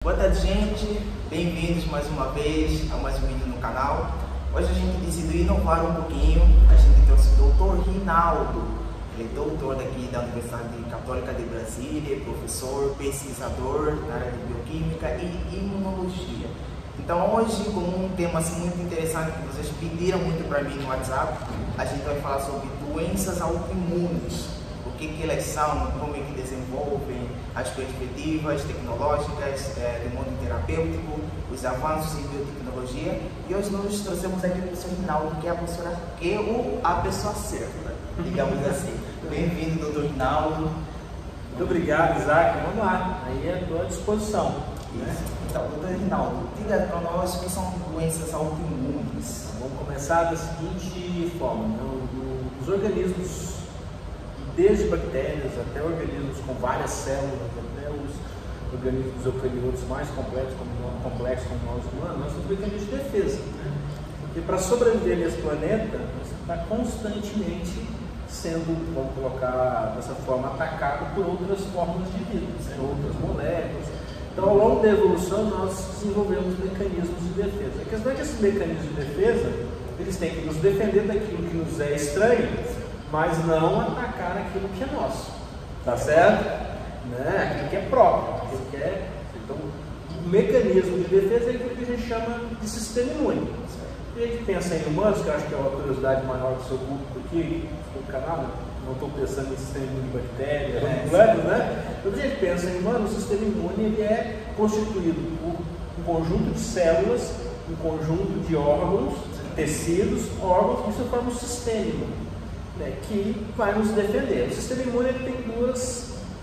Boa tarde, gente, bem-vindos mais uma vez a mais um vídeo no canal. Hoje a gente decidiu inovar um pouquinho. A gente trouxe o Dr. Rinaldo, ele é doutor daqui da Universidade Católica de Brasília, professor, pesquisador na área de bioquímica e imunologia. Então hoje, com um tema assim, muito interessante que vocês pediram muito para mim no WhatsApp, a gente vai falar sobre doenças autoimunes. O que elas são, como é que desenvolvem, as perspectivas tecnológicas do mundo terapêutico, os avanços em biotecnologia. E hoje nós trouxemos aqui o professor Rinaldo, que é a pessoa certa, digamos assim. Bem-vindo, doutor Rinaldo. Muito obrigado, Isaac. Vamos lá, aí estou à disposição. Né? Então, doutor Rinaldo, diga para nós o que são doenças autoimunes. Vamos começar da seguinte forma, né? Os organismos, desde bactérias até organismos com várias células, até os organismos eucariotos mais complexos como nós humanos, nós temos mecanismos de defesa. Né? Porque para sobreviver nesse planeta, você está constantemente sendo, vamos colocar dessa forma, atacado por outras formas de vida, né? Outras moléculas. Então, ao longo da evolução, nós desenvolvemos mecanismos de defesa. A questão é que esses mecanismos de defesa, eles têm que nos defender daquilo que nos é estranho, mas não atacar aquilo que é nosso, tá certo? Né? Aquilo que é próprio, aquilo que é... Então, o mecanismo de defesa é aquilo que a gente chama de sistema imune. E a gente pensa em humanos, que eu acho que é uma curiosidade maior do seu público aqui, do canal, não estou pensando em sistema imune de bactérias, né? Quando a gente pensa em humanos, o sistema imune ele é constituído por um conjunto de células, um conjunto de órgãos, tecidos, órgãos, que se forma um sistema imune, né, que vai nos defender. O sistema imune ele tem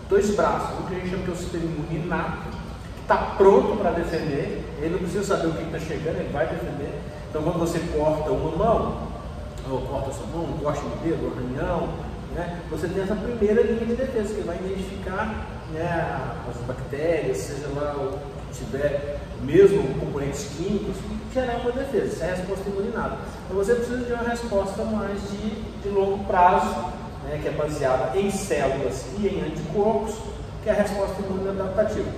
dois braços, o que a gente chama que é o sistema imune inato, que está pronto para defender, ele não precisa saber o que está chegando, ele vai defender. Então, quando você corta uma mão, ou corta a sua mão, corta o dedo, o arranhão, né, você tem essa primeira linha de defesa, que vai identificar, né, as bactérias, seja lá o que tiver, mesmo componentes químicos, gerar uma defesa. Isso é a resposta imunidade. Então você precisa de uma resposta mais de longo prazo, né, que é baseada em células e em anticorpos, que é a resposta imunoadaptativa.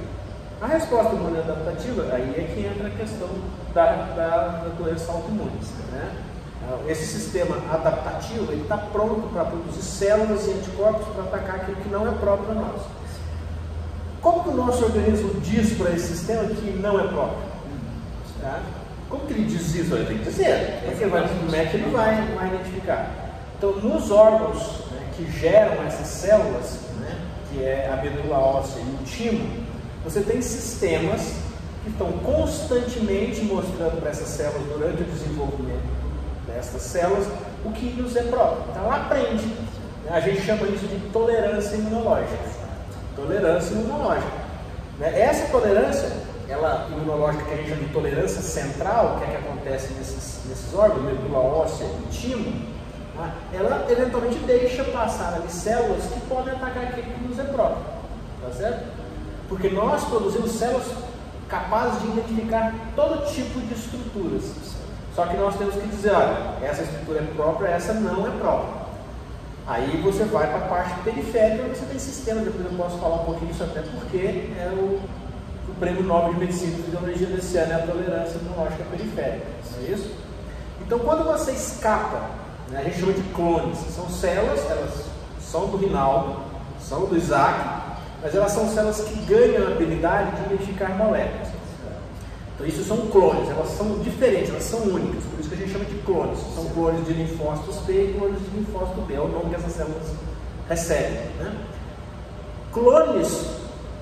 A resposta imunoadaptativa, aí é que entra a questão da doença autoimune. Né? Esse sistema adaptativo está pronto para produzir células e anticorpos para atacar aquilo que não é próprio a nós. Como que o nosso organismo diz para esse sistema que não é próprio? Tá? Como que ele diz isso? Ele tem que dizer, porque no MEC ele não vai identificar. Então, nos órgãos, né, que geram essas células, né, que é a medula óssea e o timo, você tem sistemas que estão constantemente mostrando para essas células, durante o desenvolvimento dessas células, o que nos é próprio. Então, ela aprende. Né? A gente chama isso de tolerância imunológica. Tolerância imunológica. Né? Essa tolerância imunológica, que a gente chama de tolerância central, que é que acontece nesses órgãos, medula óssea e timo, né? Ela eventualmente deixa passar ali células que podem atacar aquilo que nos é próprio. Tá certo? Porque nós produzimos células capazes de identificar todo tipo de estruturas. Só que nós temos que dizer, olha, essa estrutura é própria, essa não é própria. Aí você vai para a parte periférica, você tem sistema, depois eu posso falar um pouquinho disso, até porque é o Prêmio Nobel de Medicina e Fisiologia desse ano é a tolerância imunológica periférica, não é isso? Então, quando você escapa, né, a gente chama de clones, são células, elas são do Rinaldo, são do Isaac, mas elas são células que ganham a habilidade de identificar moléculas. Então, isso são clones, elas são diferentes, elas são únicas, por isso que a gente chama de clones. São clones de linfócitos T e clones de linfócito B, é o nome que essas células recebem. Né? Clones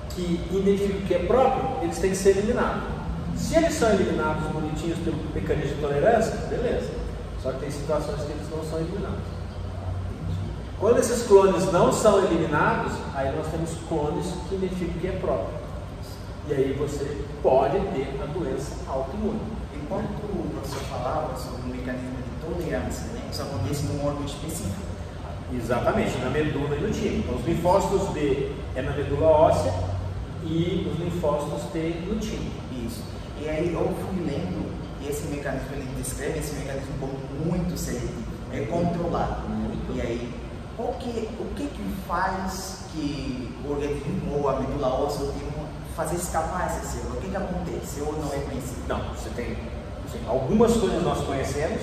que identificam o que é próprio, eles têm que ser eliminados. Se eles são eliminados bonitinhos pelo mecanismo de tolerância, beleza. Só que tem situações que eles não são eliminados. Quando esses clones não são eliminados, aí nós temos clones que identificam o que é próprio. E aí você pode ter a doença autoimune. Enquanto o professor falava sobre o mecanismo de tolerância, né, isso acontece num órgão específico. Exatamente, na medula e no timo. Então, os linfócitos B é na medula óssea e os linfócitos T no timo. Isso. E aí eu fui lendo e esse mecanismo, ele descreve esse mecanismo como muito seletivo, é controlado. E aí, o que faz que o organismo ou a medula óssea ou o timo fazer escapar essa célula? O que acontece ou não é conhecido? Não, você tem assim, algumas coisas nós conhecemos,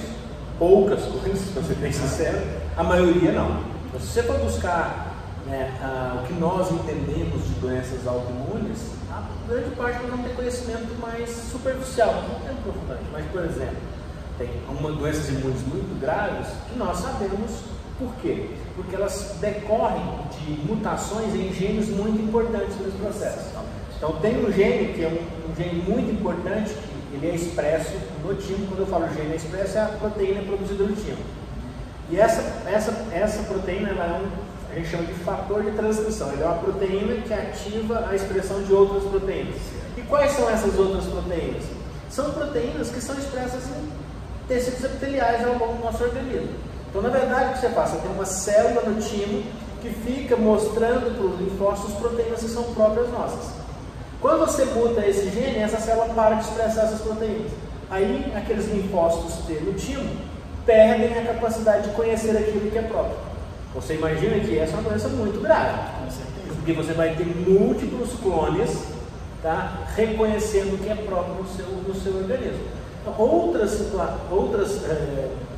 poucas coisas, para ser bem sincero, a maioria não. Mas se você for buscar, né, o que nós entendemos de doenças autoimunes, a grande parte nós não tem conhecimento mais superficial, não tem profundamente. Mas, por exemplo, tem doenças imunes muito graves que nós sabemos por quê? Porque elas decorrem de mutações em genes muito importantes nesse processo. Então tem um gene que é um gene muito importante, que ele é expresso no timo. Quando eu falo gene é expresso, é a proteína produzida no timo. E essa proteína ela a gente chama de fator de transcrição. Ele é uma proteína que ativa a expressão de outras proteínas. E quais são essas outras proteínas? São proteínas que são expressas em tecidos epiteliais ao longo do nosso organismo. Então, na verdade, o que você faz? Você tem uma célula no timo que fica mostrando para os linfócitos proteínas que são próprias nossas. Quando você muta esse gene, essa célula para de expressar essas proteínas. Aí, aqueles linfócitos T no timo perdem a capacidade de conhecer aquilo que é próprio. Você imagina que essa é uma doença muito grave, porque você vai ter múltiplos clones, tá, reconhecendo o que é próprio no seu organismo. Então, outras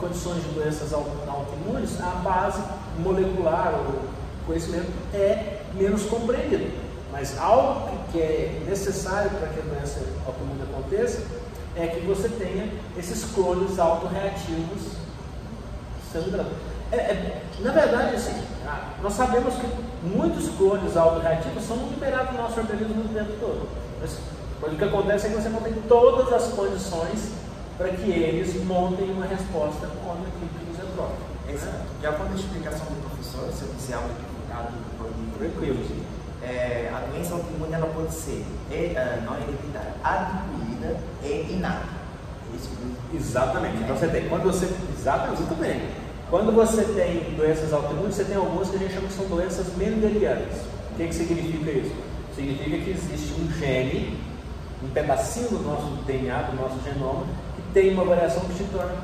condições de doenças autoimunes, a base molecular, o conhecimento é menos compreendido. Mas algo que é necessário para que a doença autoimune aconteça é que você tenha esses clones autorreativos sangrando. Na verdade, assim, nós sabemos que muitos clones autorreativos são liberados no nosso organismo o tempo todo. Mas o que acontece é que você não tem todas as condições para que eles montem uma resposta contra aquilo que nos é próprio. Exato. De acordo com a explicação do professor, se eu quiser algo equivocado, Tranquilo. A doença autoimune ela pode ser não hereditária, adquirida e inata. Exatamente. Então você tem, exatamente, muito bem. Quando você tem doenças autoimunes, você tem algumas que a gente chama que são doenças mendelianas. O que significa isso? Significa que existe um gene, um pedacinho do nosso DNA, do nosso genoma, que tem uma variação que te torna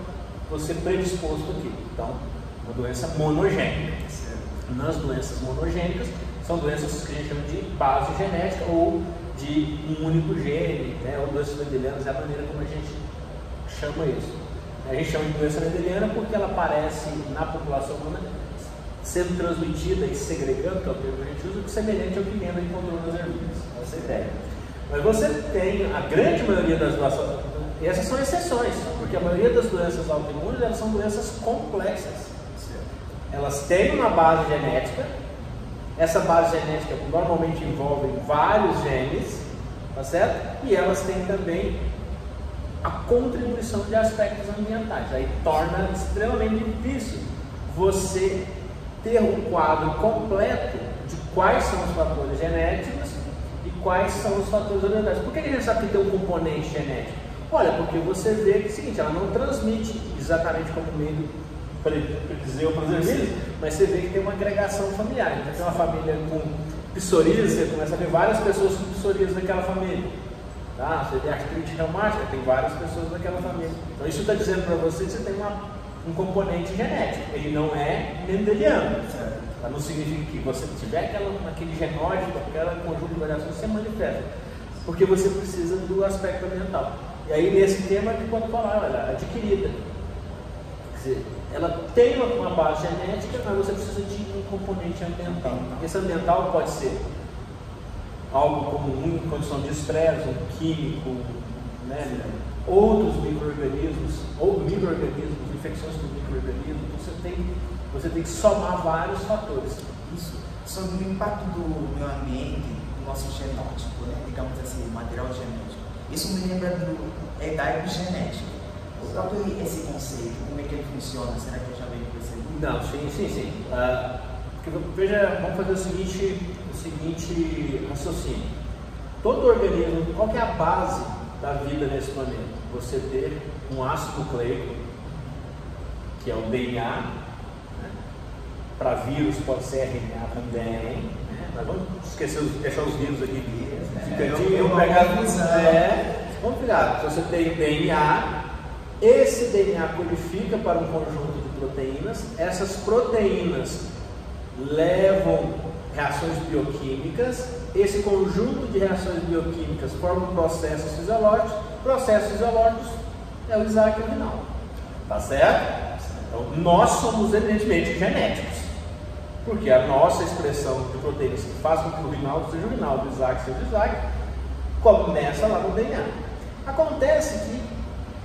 você predisposto aqui. Então, uma doença monogênica. Nas doenças monogênicas, são doenças que a gente chama de base genética ou de um único gene, né? Ou doenças mendelianas é a maneira como a gente chama isso. A gente chama de doença mendeliana porque ela aparece na população humana sendo transmitida e segregando, que é o termo que a gente usa, semelhante ao que Mendel encontrou nas ervilhas. Essa é a ideia. Mas você tem a grande maioria das doenças, e essas são exceções, porque a maioria das doenças autoimunes elas são doenças complexas. Elas têm uma base genética, essa base genética normalmente envolve vários genes, tá certo? E elas têm também a contribuição de aspectos ambientais. Aí torna extremamente difícil você ter um quadro completo de quais são os fatores genéticos e quais são os fatores ambientais. Por que a gente sabe que tem um componente genético? Olha, porque você vê que é o seguinte, ela não transmite exatamente como o meio dizer o prazer, mas você vê que tem uma agregação familiar. Então tem uma família com psoríase, você começa a ver várias pessoas com psoríase naquela família. Tá? Você vê artrite reumática, tem várias pessoas naquela família. Então isso está dizendo para você que você tem um componente genético. Ele não é mendeliano. Não significa que você tiver aquele genótipo, aquela conjunto de variações, você manifesta. Porque você precisa do aspecto ambiental. E aí nesse tema que pode falar, olha, adquirida. Quer dizer, ela tem uma base genética, mas você precisa de um componente ambiental. Esse ambiental pode ser algo como uma condição de estresse, um químico, né? Outros micro-organismos, ou micro-organismos, infecções por micro-organismos. Você tem que somar vários fatores. Isso. Sobre o impacto do meio ambiente, do nosso genótipo, né? Digamos assim, material genético. Isso me lembra da epigenética. Qual é esse conceito? Como é que ele funciona? Será que eu já venho perceber? Não, sim. Veja, vamos fazer o seguinte raciocínio. Todo organismo, qual que é a base da vida nesse planeta? Você ter um ácido nucleico, que é o DNA, né? Para vírus pode ser RNA também, né? Mas vamos deixar os vírus aqui. Vamos pegar, você tem o DNA, esse DNA codifica para um conjunto de proteínas, essas proteínas levam reações bioquímicas esse conjunto de reações bioquímicas formam processos fisiológicos é o Isaac e o Rinaldo. Tá certo? Então, nós somos evidentemente genéticos, porque a nossa expressão de proteínas que faz com que o Rinaldo seja o Rinaldo, o Isaac seja o Isaac, começa lá no DNA. Acontece que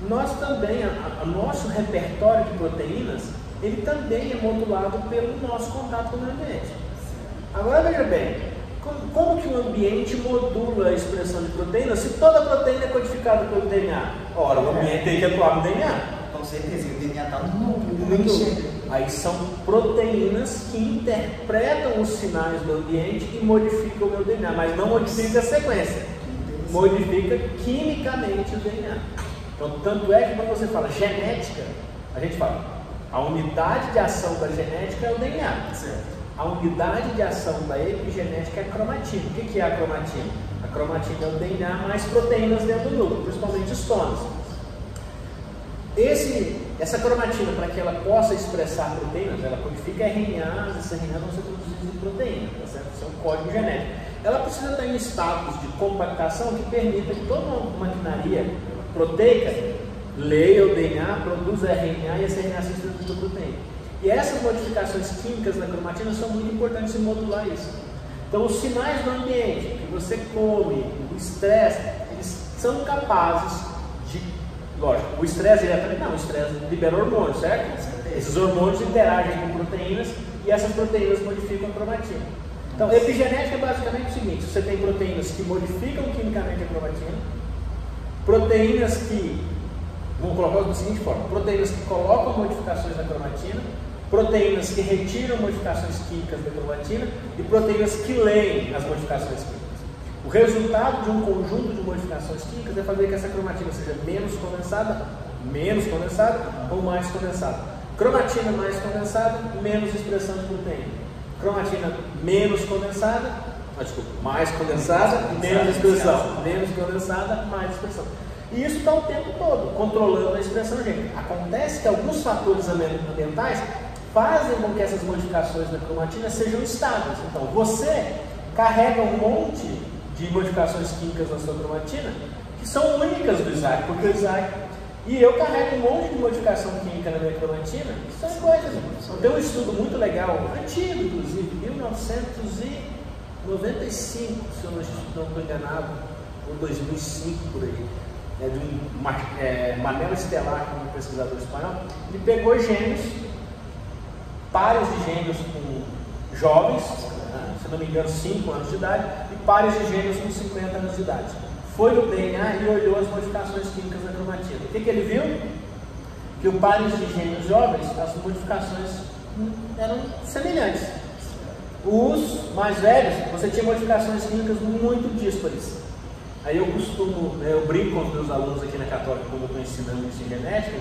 nós também, o nosso repertório de proteínas, ele também é modulado pelo nosso contato com o ambiente. Agora veja bem, como que o ambiente modula a expressão de proteínas se toda proteína é codificada pelo DNA? Ora, o ambiente tem que atuar no DNA. Com certeza, o DNA está no núcleo. Aí são proteínas que interpretam os sinais do ambiente e modificam o meu DNA, mas não modifica a sequência, modifica quimicamente o DNA. Então, tanto é que quando você fala genética, a gente fala, a unidade de ação da genética é o DNA. Certo. A unidade de ação da epigenética é a cromatina. O que é a cromatina? A cromatina é o DNA mais proteínas dentro do núcleo, principalmente histonas. Essa cromatina, para que ela possa expressar proteínas, ela codifica RNAs, esses RNAs vão ser produzidos em proteína, tá certo? Isso é um código genético. Ela precisa estar em status de compactação que permita que toda uma maquinaria proteica leia o DNA, produza RNA e esse RNA se transforma em proteína. E essas modificações químicas na cromatina são muito importantes em modular isso. Então, os sinais do ambiente, que você come, o estresse, eles são capazes de... Lógico, o estresse diretamente não, o estresse libera hormônios, certo? Esses hormônios interagem com proteínas e essas proteínas modificam a cromatina. Então, epigenética é basicamente o seguinte: você tem proteínas que modificam quimicamente a cromatina, proteínas que, vamos colocar da seguinte forma, proteínas que colocam modificações na cromatina, proteínas que retiram modificações químicas da cromatina e proteínas que leem as modificações químicas. O resultado de um conjunto de modificações químicas é fazer que essa cromatina seja menos condensada ou mais condensada. Cromatina mais condensada, menos expressão de proteína. Cromatina menos condensada, mais condensada, menos expressão. Menos condensada, mais expressão. E isso está o tempo todo, controlando a expressão gênica. Acontece que alguns fatores ambientais fazem com que essas modificações da cromatina sejam estáveis. Então, você carrega um monte de modificações químicas na sua cromatina que são únicas do Isaac, porque o Isaac e eu carrego um monte de modificação química na minha cromatina que são iguais. Tem um estudo muito legal, antigo inclusive, 1995, se eu não estou enganado, ou 2005 por aí, de um Manela Estelar, um pesquisador espanhol. Ele pegou gêmeos, pares de gêmeos com jovens, se não me engano 5 anos de idade, e pares de gêmeos com 50 anos de idade. Foi no DNA e olhou as modificações químicas da cromatina. O que ele viu? Que o pares de gêmeos jovens, as modificações eram semelhantes. Os mais velhos, você tinha modificações químicas muito díspares. Aí eu brinco com os meus alunos aqui na Católica, quando eu estou ensinando isso em genética,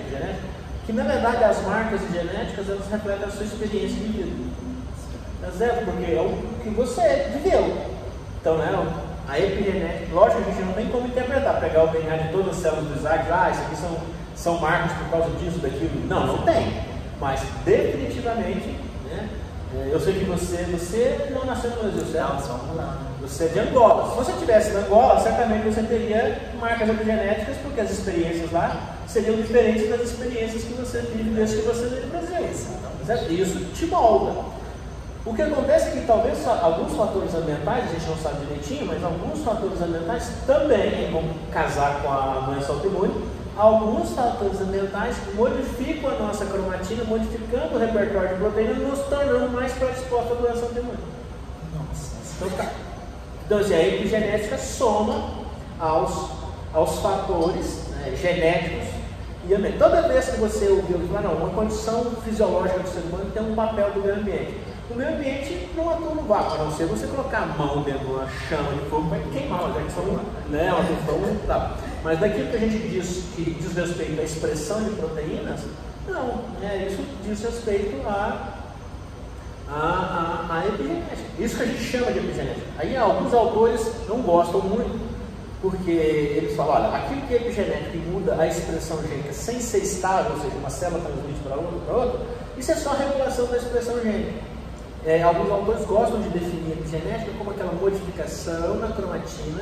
que na verdade as marcas genéticas, elas refletem a sua experiência de vida. Tá certo? Porque é o que você viveu. Então, a epigenética, lógico que a gente não tem como interpretar, pegar o DNA de todas as células do Isaac, isso aqui são marcas por causa disso, daquilo. Não tem. Mas definitivamente, eu sei que você não nasceu no Brasil, certo? Você é de Angola. Se você estivesse na Angola, certamente você teria marcas epigenéticas, porque as experiências lá seriam diferentes das experiências que você vive desde que você veio do Brasil. Certo? Isso te molda. O que acontece é que talvez alguns fatores ambientais, a gente não sabe direitinho, mas alguns fatores ambientais também vão casar com a doença autoimune. Alguns fatores ambientais modificam a nossa cromatina, modificando o repertório de proteína, nos tornando mais predispostos à doença autoimune. Então, assim, a epigenética soma aos fatores genéticos e ambiente. Toda vez que você ouviu falar, uma condição fisiológica do ser humano tem um papel do meio ambiente. O meio ambiente não atua no vácuo, a não ser você colocar a mão dentro de uma chama de fogo, vai queimar, já que são mas daquilo que a gente diz que diz respeito à expressão de proteínas, não, isso diz respeito à epigenética. Isso que a gente chama de epigenética. Aí alguns autores não gostam muito, porque eles falam, olha, aquilo que é epigenético e muda a expressão gênica sem ser estável, ou seja, uma célula transmite para outra, isso é só a regulação da expressão gênica. Alguns autores gostam de definir a epigenética como aquela modificação na cromatina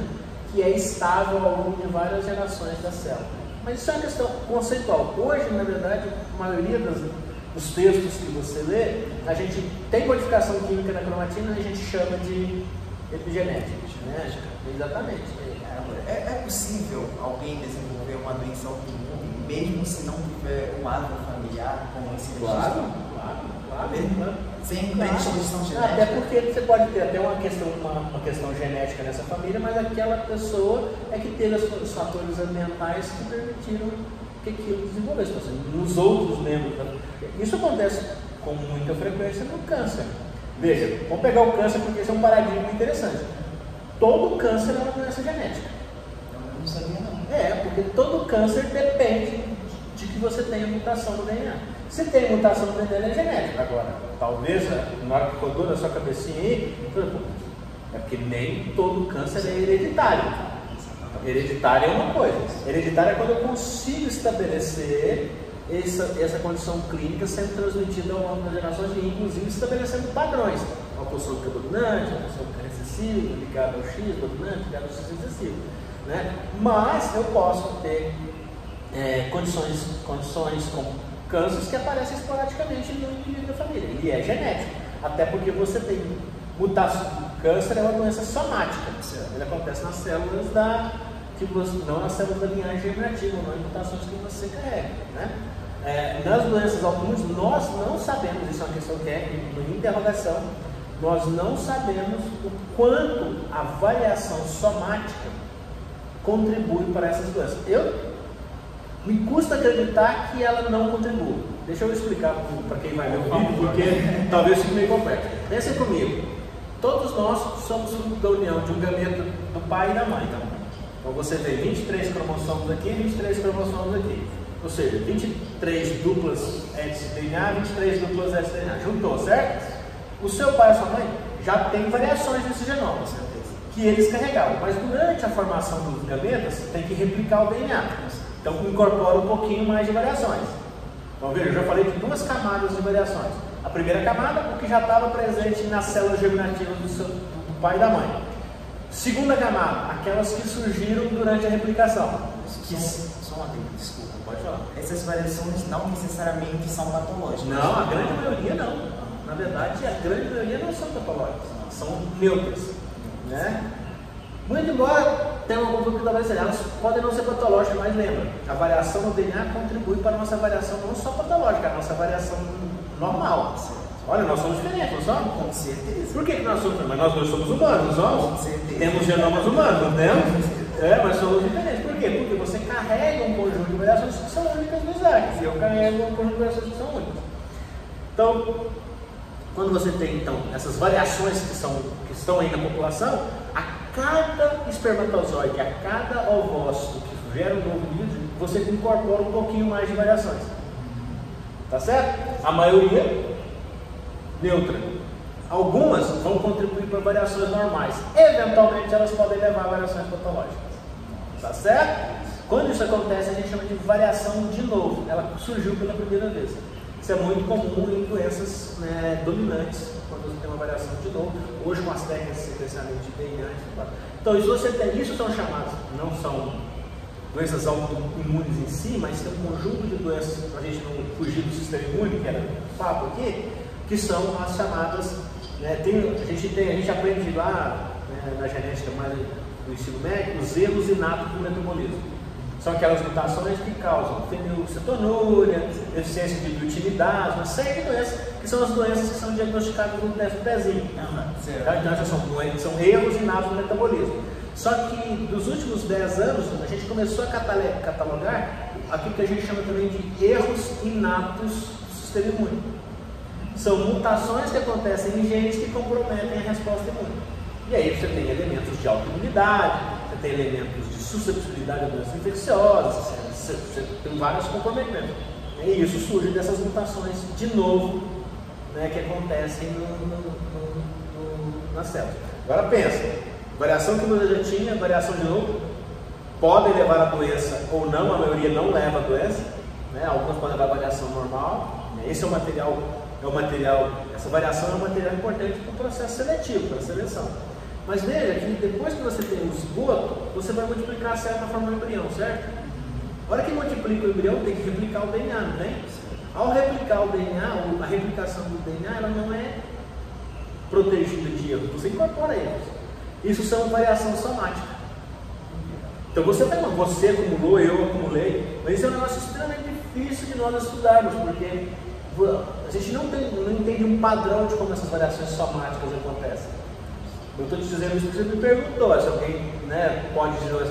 que é estável ao longo de várias gerações da célula. Mas isso é uma questão conceitual. Hoje, na verdade, a maioria dos textos que você lê, a gente tem modificação química na cromatina e a gente chama de epigenética. Né? Exatamente. É possível alguém desenvolver uma doença autoimune, mesmo se não tiver um árvore familiar como esse registro? Claro. Sem predisposição genética? Até porque você pode ter até uma questão genética nessa família, mas aquela pessoa é que teve os fatores ambientais que permitiram que aquilo desenvolvesse. Então, assim, nos outros membros. Isso acontece com muita frequência no câncer. Veja, vamos pegar o câncer porque esse é um paradigma interessante. Todo câncer é uma doença genética. Eu não sabia não. Porque todo câncer depende de que você tenha mutação no DNA. Se tem mutação no DNA, é genética. Agora, talvez, na hora que rodou na sua cabecinha aí, é porque nem todo câncer é hereditário. Hereditário é uma coisa. Hereditário é quando eu consigo estabelecer essa condição clínica sendo transmitida ao longo das gerações e inclusive estabelecendo padrões. Uma pessoa que é dominante, uma pessoa que é recessiva, ligada ao X, dominante, ligada ao X recessivo. Né? Mas eu posso ter condições com cânceres que aparecem esporadicamente no indivíduo da família. E é genético. Até porque você tem mutação. Câncer é uma doença somática. Ele acontece nas células não nas células da linhagem germinativa, não em mutações que você carrega. Né? Nas doenças autoimunes, nós não sabemos, isso é uma questão que é em interrogação, nós não sabemos o quanto a variação somática contribui para essas doenças. Me custa acreditar que ela não contribui. Deixa eu explicar para quem vai ver o vídeo, porque talvez fique meio complexo. Pensem comigo. Todos nós somos da união de um gameta do pai e da mãe. Então você tem 23 cromossomos aqui e 23 cromossomos aqui. Ou seja, 23 duplas S-DNA, 23 duplas S-DNA. Juntou, certo? O seu pai e a sua mãe já tem variações nesse genoma, que eles carregavam. Mas durante a formação dos gametas, tem que replicar o DNA. Então incorpora um pouquinho mais de variações. Então veja, eu já falei de duas camadas de variações. A primeira camada, o que já estava presente nas células germinativas do pai e da mãe. Segunda camada, aquelas que surgiram durante a replicação. Só uma dúvida, desculpa, pode falar. Essas variações não necessariamente são patológicas. Não, a grande maioria não. Na verdade, a grande maioria não são patológicas, são neutras. Né? Muito embora tenha uma conduta variação, elas podem não ser patológicas, mas lembra, a variação no DNA contribui para a nossa variação não só patológica, a nossa variação normal. Olha, nós somos diferentes, não somos? Com certeza. Por que nós somos? Mas nós dois somos humanos, não somos? Com certeza. Temos genomas humanos, não temos? Mas somos diferentes. Por quê? Porque você carrega um conjunto de variações que são únicas nos Isaacs, e eu carrego um conjunto de variações que são únicas. Então, quando você tem então, essas variações que estão aí na população, a cada espermatozoide, a cada ovócito que gera um novo indivíduo, você incorpora um pouquinho mais de variações. Tá certo? A maioria neutra. Algumas vão contribuir para variações normais. Eventualmente elas podem levar a variações patológicas. Tá certo? Quando isso acontece, a gente chama de variação de novo. Ela surgiu pela primeira vez. Isso é muito comum em doenças dominantes, quando você tem uma variação de novo. Hoje, com as técnicas de sequenciamento de DNA. Então, se você tem isso, são chamadas, não são doenças autoimunes em si, mas tem um conjunto de doenças, para a gente não fugir do sistema imune, que era o papo aqui, que são as chamadas. A gente aprende lá na genética mais do ensino médio, os erros inatos do metabolismo. São aquelas mutações que causam fenilcetonúria, deficiência de biotinidase, uma série de doenças, que são as doenças que são diagnosticadas no pezinho. Então, são erros inatos do metabolismo. Só que dos últimos 10 anos, a gente começou a catalogar aquilo que a gente chama também de erros inatos do sistema imune. São mutações que acontecem em genes que comprometem a resposta imune. E aí você tem elementos de autoimunidade, você tem elementos de susceptibilidade a doenças infecciosas, você tem vários comprometimentos. E isso surge dessas mutações de novo, que acontecem na célula. Agora pensa, variação que você já tinha, variação de novo, podem levar a doença ou não, a maioria não leva a doença, algumas podem levar a variação normal. Esse é o material é o material, essa variação é um material importante para o processo seletivo, para a seleção. Mas veja que depois que você tem o esgoto, você vai multiplicar a célula para formar um embrião, certo? A hora que multiplica o embrião, tem que replicar o DNA, não tem? Ao replicar o DNA, a replicação do DNA, ela não é protegida de erro, você incorpora erros. Isso são variação somática. Então você acumulou, eu acumulei, mas isso é um negócio extremamente difícil de nós estudarmos, porque a gente não entende um padrão de como essas variações somáticas acontecem. Eu estou te dizendo isso porque você me perguntou se alguém, né, pode gerar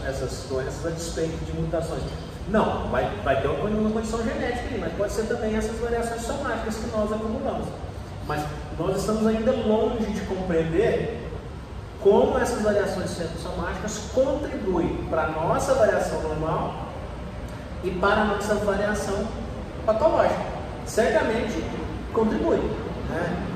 essas doenças a despeito de mutações. Não, vai ter uma condição genética ali, mas pode ser também essas variações somáticas que nós acumulamos. Mas nós estamos ainda longe de compreender como essas variações somáticas contribuem para a nossa variação normal e para a nossa variação patológica. Certamente contribui, né?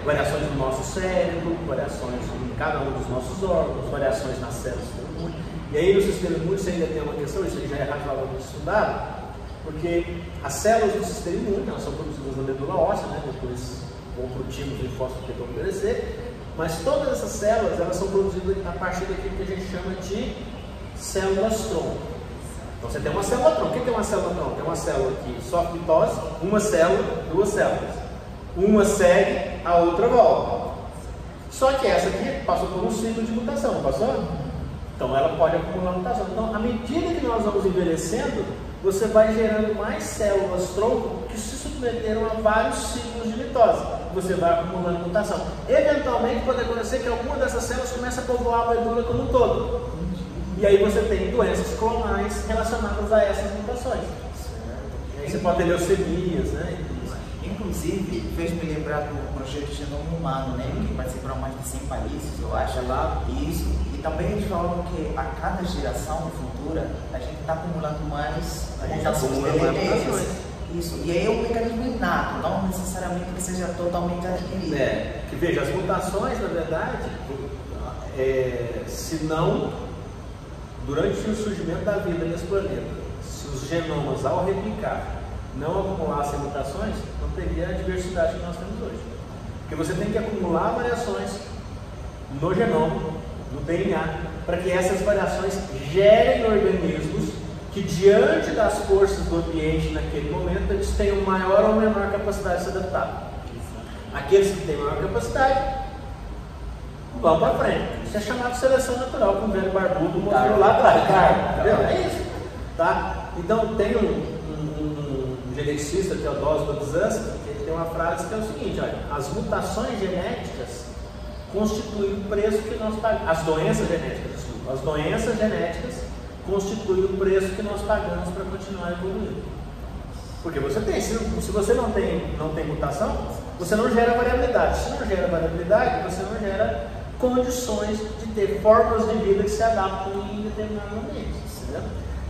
Variações no nosso cérebro, variações em cada um dos nossos órgãos, variações nas células do imune. E aí no sistema imune você ainda tem uma questão, isso aí já é razoavelmente estudado, porque as células do sistema imune, elas são produzidas na medula óssea, né? Depois vão para o timo de linfócito que vão crescer, mas todas essas células elas são produzidas a partir daquilo que a gente chama de células-tronco. Então você tem uma célula-tronco. O que é uma célula-tronco? É uma célula que sofre mitose, uma célula, duas células. Uma segue, a outra volta. Só que essa aqui passou por um ciclo de mutação, não passou? Então ela pode acumular mutação. Então, à medida que nós vamos envelhecendo, você vai gerando mais células-tronco que se submeteram a vários ciclos de mitose. Você vai acumulando mutação. Eventualmente pode acontecer que alguma dessas células comece a povoar a medula como um todo. E aí você tem doenças clonais relacionadas a essas mutações. E aí você pode ter leucemias, né? Inclusive, fez-me lembrar do projeto Genoma Humano, né? Que participaram mais de 100 países, eu acho. Lá. Isso. E também eles falam que a cada geração futura, a gente está acumulando mais mutações. Isso. E aí é um mecanismo inato, não necessariamente que seja totalmente adquirido. Que veja, as mutações, na verdade, se não, durante o surgimento da vida nesse planeta, se os genomas, ao replicar, não acumulassem mutações, não teria a diversidade que nós temos hoje. Porque você tem que acumular variações no genoma, no DNA, para que essas variações gerem organismos que, diante das forças do ambiente naquele momento, eles tenham maior ou menor capacidade de se adaptar. Aqueles que têm maior capacidade vão para frente. Isso é chamado de seleção natural, como o velho barbudo mostrou lá atrás. Entendeu? É isso. Tá? Então tem um geneticista, Theodosio Doddsonski, ele tem uma frase que é o seguinte: olha, as mutações genéticas constituem o preço que nós pagamos. As doenças genéticas constituem o preço que nós pagamos para continuar evoluindo. Porque você tem, se você não tem mutação, você não gera variabilidade. Se não gera variabilidade, você não gera condições de ter formas de vida que se adaptam em determinados ambientes. Entendeu?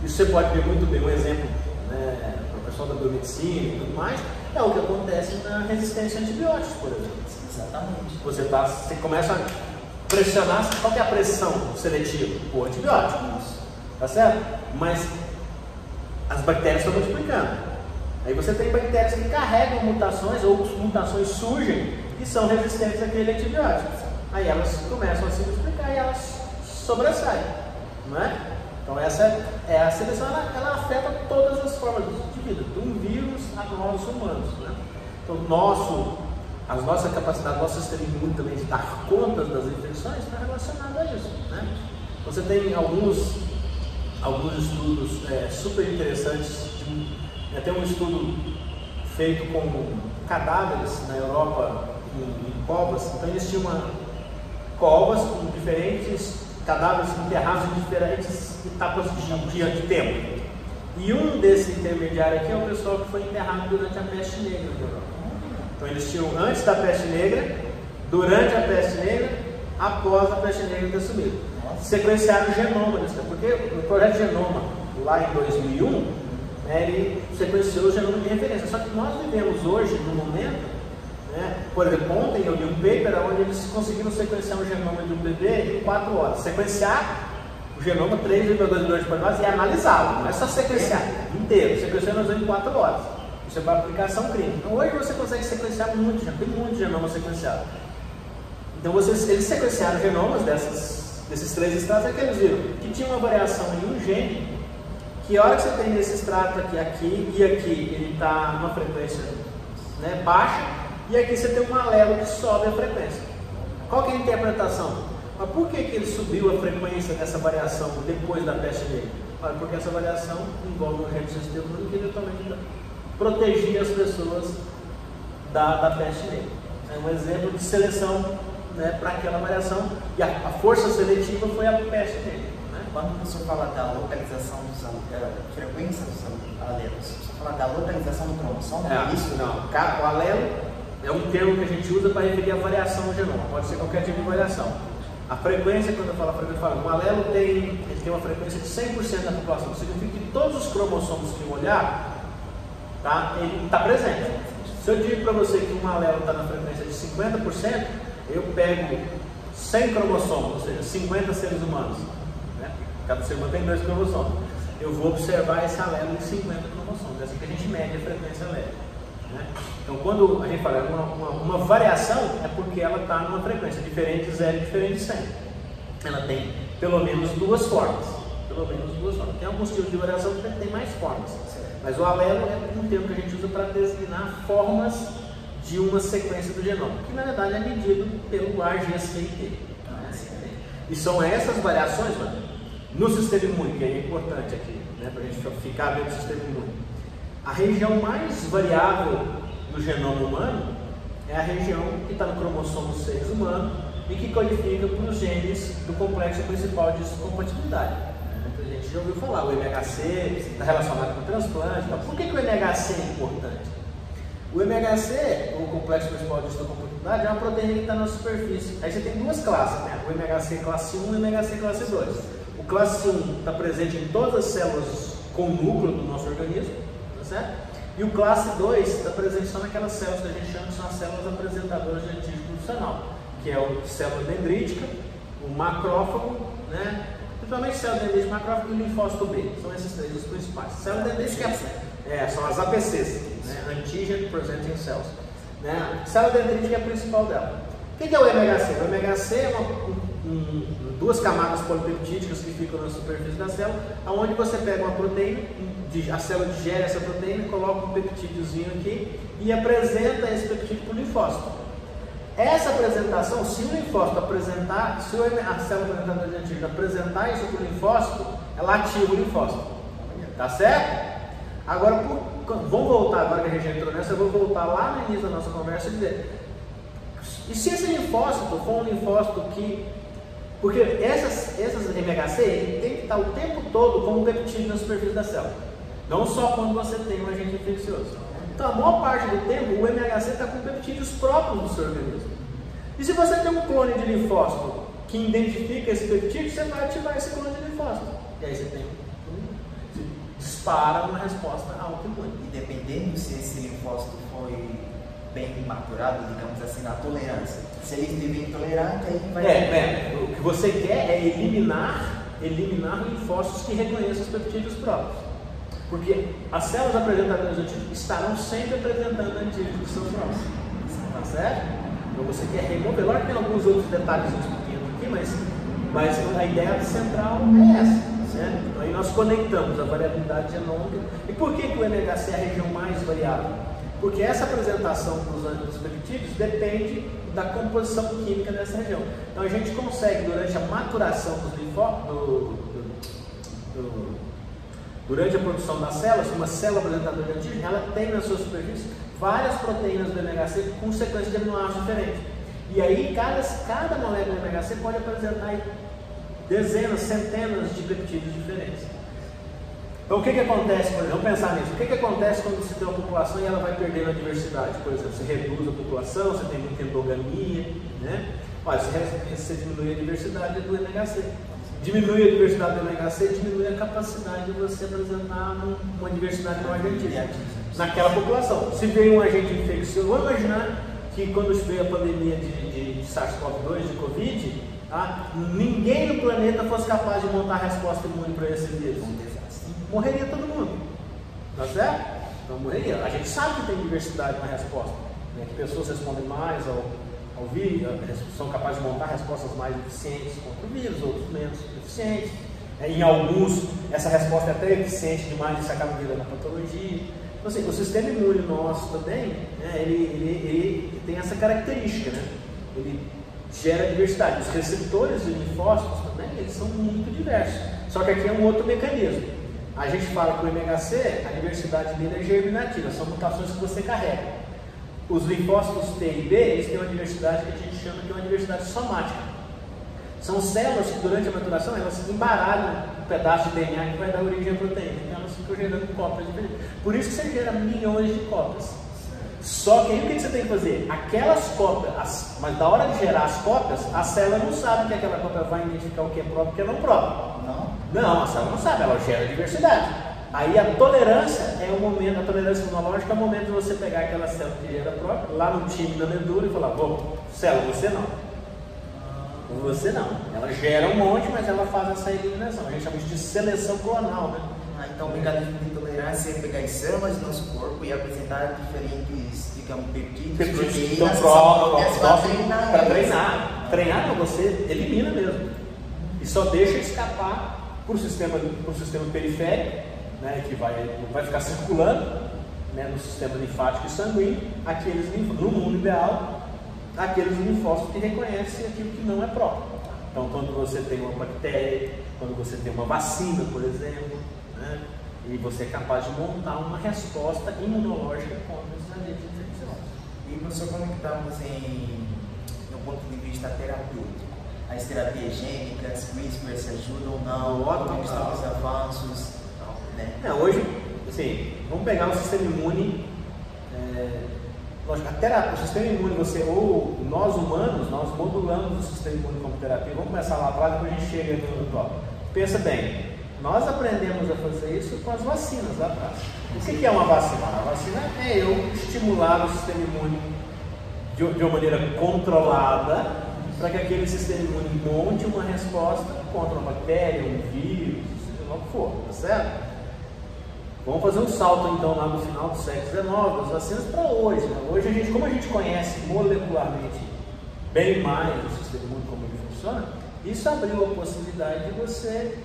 Isso você pode ver muito bem, um exemplo, né, para o pessoal da biomedicina e tudo mais, é o que acontece na resistência a antibióticos, por exemplo. Exatamente. Você começa a pressionar, qual que é a pressão seletiva? O antibiótico. Tá certo? Mas as bactérias estão multiplicando. Aí você tem bactérias que carregam mutações, ou mutações surgem e são resistentes àquele antibiótico. Aí elas começam a se multiplicar e elas sobressaem, não é? Então essa é a seleção, ela afeta todas as formas de vida, de um vírus a nós humanos, né? Então a nossa capacidade, nosso sistema imune também de dar conta das infecções está relacionado a isso, né? Você tem alguns estudos super interessantes, até um estudo feito com cadáveres na Europa, em covas. Então eles tinham covas com diferentes cadáveres enterrados em diferentes etapas de tempo. E um desse intermediário aqui é o pessoal que foi enterrado durante a peste negra na Europa. Então eles tinham antes da peste negra, durante a peste negra, após a peste negra ter sumido. Sequenciaram o genoma disso, porque o projeto Genoma, lá em 2001, ele sequenciou o genoma de referência. Só que nós vivemos hoje, no momento, né, por exemplo, ontem eu vi um paper onde eles conseguiram sequenciar o genoma de um bebê em 4 horas. Sequenciar o genoma 3,2 milhões de palavras e analisá-lo, não é só sequenciar inteiro, sequenciando em 4 horas. Isso é para aplicação clínica. Então, hoje você consegue sequenciar muito, já tem muito genoma sequenciado. Então, eles sequenciaram genomas desses 3 estratos, é que eles viram que tinha uma variação em um gene, que a hora que você tem esse extrato aqui e aqui, ele está numa frequência, né, baixa, e aqui você tem um alelo que sobe a frequência. Qual que é a interpretação? Mas por que ele subiu a frequência dessa variação depois da peste negra? Olha, porque essa variação envolve um gene do sistema imune que eventualmente protegia as pessoas da peste negra. É um exemplo de seleção, né, para aquela variação, e a força seletiva foi a peste negra. Quando você fala da localização frequência dos alelos, você fala da localização do cromossomo, é isso? Não, o alelo é um termo que a gente usa para referir a variação no genoma, pode ser qualquer tipo de variação. A frequência, quando eu falo a frequência, eu falo, um alelo tem uma frequência de 100% da população, significa que todos os cromossomos que eu olhar, tá, ele está presente. Se eu digo para você que um alelo está na frequência de 50%, eu pego 100 cromossomos, ou seja, 50 seres humanos. Cada ser humano tem 2 cromossomos. Eu vou observar esse alelo de 50 cromossomos. É assim que a gente mede a frequência alélica. Né? Então, quando a gente fala uma variação, é porque ela está numa frequência diferente de 0 e diferente de 100. Ela tem pelo menos 2 formas. Pelo menos 2 formas. Tem alguns tipos de variação que tem mais formas. Mas o alelo é um termo que a gente usa para designar formas de uma sequência do genoma, que na verdade é medido pelo AGCT. E são essas variações, mano, no sistema imune, que é importante aqui, né, para a gente ficar dentro do sistema imune. A região mais variável do genoma humano é a região que está no cromossomo 6 humano e que codifica para os genes do complexo principal de compatibilidade. A gente já ouviu falar, o MHC está relacionado com o transplante. Então, por que o MHC é importante? O MHC, o complexo principal de compatibilidade, é uma proteína que está na superfície. Aí você tem 2 classes, né? O MHC classe 1 e o MHC classe 2. O classe 1 está presente em todas as células com núcleo do nosso organismo, tá certo? E o classe 2 está presente só naquelas células que a gente chama de são as células apresentadoras de antígeno funcional, que é a célula dendrítica, o macrófago, né? Principalmente célula dendrítica, macrófago e o linfócito B. São esses 3 os principais. Célula dendrítica são as APCs, né? Antigen Presenting Cells. Né? Célula dendrítica é a principal dela. O que é o MHC? O MHC é 2 camadas polipeptídicas que ficam na superfície da célula, onde você pega uma proteína, a célula digere essa proteína, coloca um peptídeozinho aqui e apresenta esse peptídeo para o linfócito. Essa apresentação, se o linfócito apresentar, se a célula apresentadora de antígeno apresentar isso para o linfócito, ela ativa o linfócito. Tá certo? Agora, vamos voltar, agora que a gente entrou nessa, eu vou voltar lá no início da nossa conversa e dizer, e se esse linfócito for um linfócito que... Porque essas MHC ele tem que estar o tempo todo como um peptídeo na superfície da célula. Não só quando você tem um agente infeccioso. Então, a maior parte do tempo, o MHC está com peptídeos próprios do seu organismo. E se você tem um clone de linfócito que identifica esse peptídeo, você vai ativar esse clone de linfócito. E aí você dispara uma resposta autoimune. E dependendo se esse linfócito foi bem maturado, digamos assim, na tolerância. Se ele estiver intolerante, aí vai... O que você quer é eliminar linfócitos que reconheçam os peptídeos próprios. Porque as células apresentadoras de antígeno estarão sempre apresentando antígenos que são próprios. Tá certo? Então você quer remover. Claro que tem alguns outros detalhes pequenos aqui, mas a ideia central é essa. Certo? Então, aí nós conectamos a variabilidade genômica. E por que o MHC é a região mais variável? Porque essa apresentação dos peptídeos depende da composição química dessa região. Então a gente consegue, durante a maturação dos linfócitos, durante a produção das células, uma célula apresentadora de antígeno, ela tem na sua superfície várias proteínas do MHC com sequências de aminoácidos diferentes. E aí cada molécula do MHC pode apresentar dezenas, centenas de peptídeos diferentes. Então o que acontece, por exemplo, vamos pensar nisso, o que acontece quando você tem uma população e ela vai perdendo a diversidade? Por exemplo, você reduz a população, você tem muita endogamia, né? Olha, você diminui a diversidade do MHC. Diminui a diversidade do MHC, diminui a capacidade de você apresentar uma diversidade maior de antígenos naquela população. Se veio um agente infeccioso, vamos imaginar que quando veio a pandemia de SARS-CoV-2, de Covid, tá? Ninguém no planeta fosse capaz de montar a resposta imune para esse vírus. Morreria todo mundo, tá certo? Então, a gente sabe que tem diversidade na resposta, né? Que pessoas respondem mais ao vírus, são capazes de montar respostas mais eficientes contra o vírus, outros menos eficientes. Em alguns, essa resposta é até eficiente demais e isso acaba virando a patologia. Então, assim, o sistema imune nosso também, né, ele tem essa característica, né? Ele gera diversidade. Os receptores de linfócitos também, eles são muito diversos. Só que aqui é um outro mecanismo. A gente fala que o MHC, a diversidade dele é germinativa, são mutações que você carrega. Os linfócitos T e B, eles têm uma diversidade que a gente chama de uma diversidade somática. São células que durante a maturação, elas embaralham um pedaço de DNA que vai dar origem à proteína. Então elas ficam gerando cópias diferentes. Por isso que você gera milhões de cópias. Só que aí o que você tem que fazer? Aquelas cópias, mas da hora de gerar as cópias, a célula não sabe que aquela cópia vai identificar o que é próprio e o que é não próprio. Não, a célula não sabe, ela gera diversidade. Aí a tolerância é o momento, a tolerância imunológica é o momento de você pegar aquela célula que gera própria, lá no time da medula e falar, célula, você não. Você não. Ela gera um monte, mas ela faz essa eliminação. A gente chama isso de seleção clonal, né? Então o mecanismo de tolerância é pegar as células do nosso corpo e apresentar diferentes, digamos, peptídeos para treinar. Treinar não, você elimina mesmo. E só deixa escapar para o sistema periférico, né, que vai ficar circulando, né, no sistema linfático e sanguíneo, no mundo ideal, aqueles linfócitos que reconhecem aquilo que não é próprio. Então, quando você tem uma bactéria, quando você tem uma vacina, por exemplo, né, e você é capaz de montar uma resposta imunológica contra esses agentes infecciosos. E, professor, como estamos no ponto de vista terapêutico? As terapias gênicas, CRISPR se ajudam ou não? Como estão os avanços? Né? Hoje, assim, vamos pegar o sistema imune. Lógico, o sistema imune, nós humanos, nós modulamos o sistema imune como terapia. Vamos começar lá atrás, depois a gente chega no top. Pensa bem, nós aprendemos a fazer isso com as vacinas lá atrás. O que é uma vacina? A vacina é eu estimular o sistema imune de uma maneira controlada para que aquele sistema imune monte uma resposta contra uma bactéria, um vírus, seja lá o que for, tá certo? Vamos fazer um salto então lá no final do século XIX, das vacinas para hoje. Né? Hoje, como a gente conhece molecularmente bem mais o sistema imune, como ele funciona, isso abriu a possibilidade de você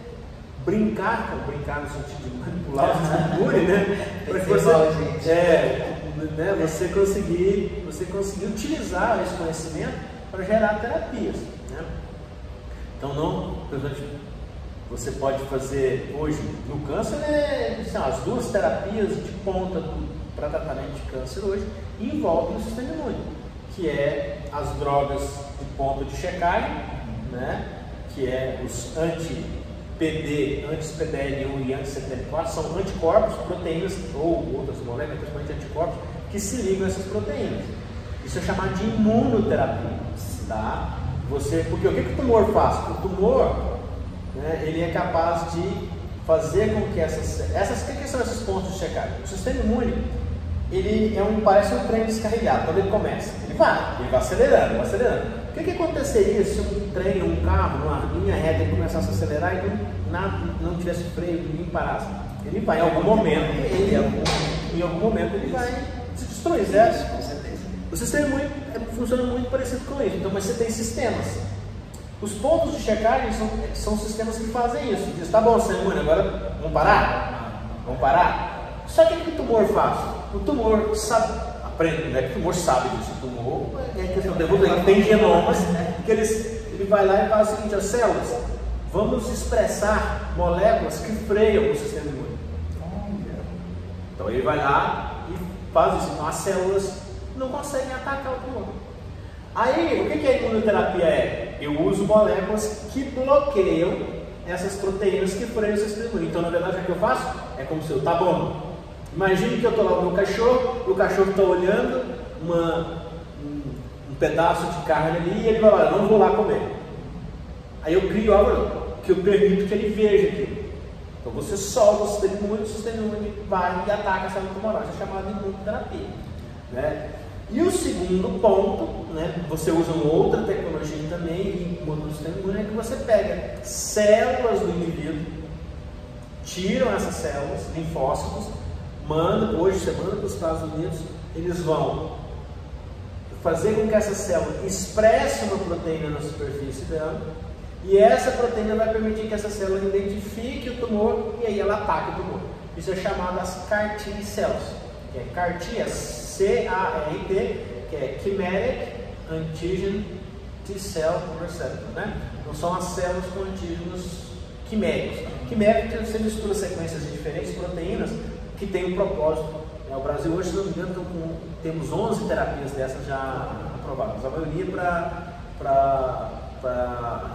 brincar no sentido de manipular o sistema imune, né? Para que você conseguir utilizar esse conhecimento para gerar terapias. Né? Então, por exemplo, você pode fazer hoje no câncer, as duas terapias de ponta para tratamento de câncer hoje envolvem o sistema imune, que é as drogas de ponta de checagem, né? Que é os anti-PD, anti-PDL1 e anti-CTLA4, são anticorpos, proteínas ou outras moléculas, principalmente anticorpos, que se ligam a essas proteínas. Isso é chamado de imunoterapia. Tá? Porque o que o tumor faz? O tumor, né, ele é capaz de fazer com que o que são esses pontos de checagem? O sistema imune, ele parece um trem descarregado. Quando ele começa, ele vai acelerando, O que aconteceria se um trem, um carro, numa linha reta, ele começasse a acelerar e não tivesse freio, ninguém parasse? Ele vai, em algum momento, ele vai se destruir, certo? Com certeza. O sistema imune funciona muito parecido com isso. Então, mas você tem sistemas. Os pontos de checagem são sistemas que fazem isso. Diz, tá bom, sistema imune, agora vamos parar? Vamos parar? Só que o que o tumor faz? O tumor aprende, não é que o tumor sabe disso. O tumor tem genomas que ele vai lá e faz o seguinte: as células, vamos expressar moléculas que freiam o sistema imune. Então ele vai lá e faz isso. Então as células não conseguem atacar o tumor. Aí, o que a imunoterapia é? Eu uso moléculas que bloqueiam essas proteínas que freiam o sistema imune. Então, na verdade, o que eu faço? É como se tá bom. Imagine que eu estou lá com o meu cachorro, o cachorro está olhando um pedaço de carne ali e ele vai lá, não vou lá comer. Aí eu crio algo que eu permito que ele veja aquilo. Então você solta o sistema imune vai e ataca a célula tumoral. Isso é chamado de imunoterapia. Né? E o segundo ponto, né, você usa uma outra tecnologia também, e modula o sistema imune, é que você pega células do indivíduo, tiram essas células, linfócitos, hoje você manda para os Estados Unidos, eles vão fazer com que essa célula expresse uma proteína na superfície dela, e essa proteína vai permitir que essa célula identifique o tumor e aí ela ataque o tumor. Isso é chamado as CAR-T cells, que é CAR-T, é C-A-R-T, que é Chimeric Antigen T-Cell Receptor, né? Então são as células com antígenos quiméricos. Quimérico, você mistura sequências de diferentes proteínas que tem um propósito. O Brasil hoje, se não me engano, temos 11 terapias dessas já aprovadas. A maioria para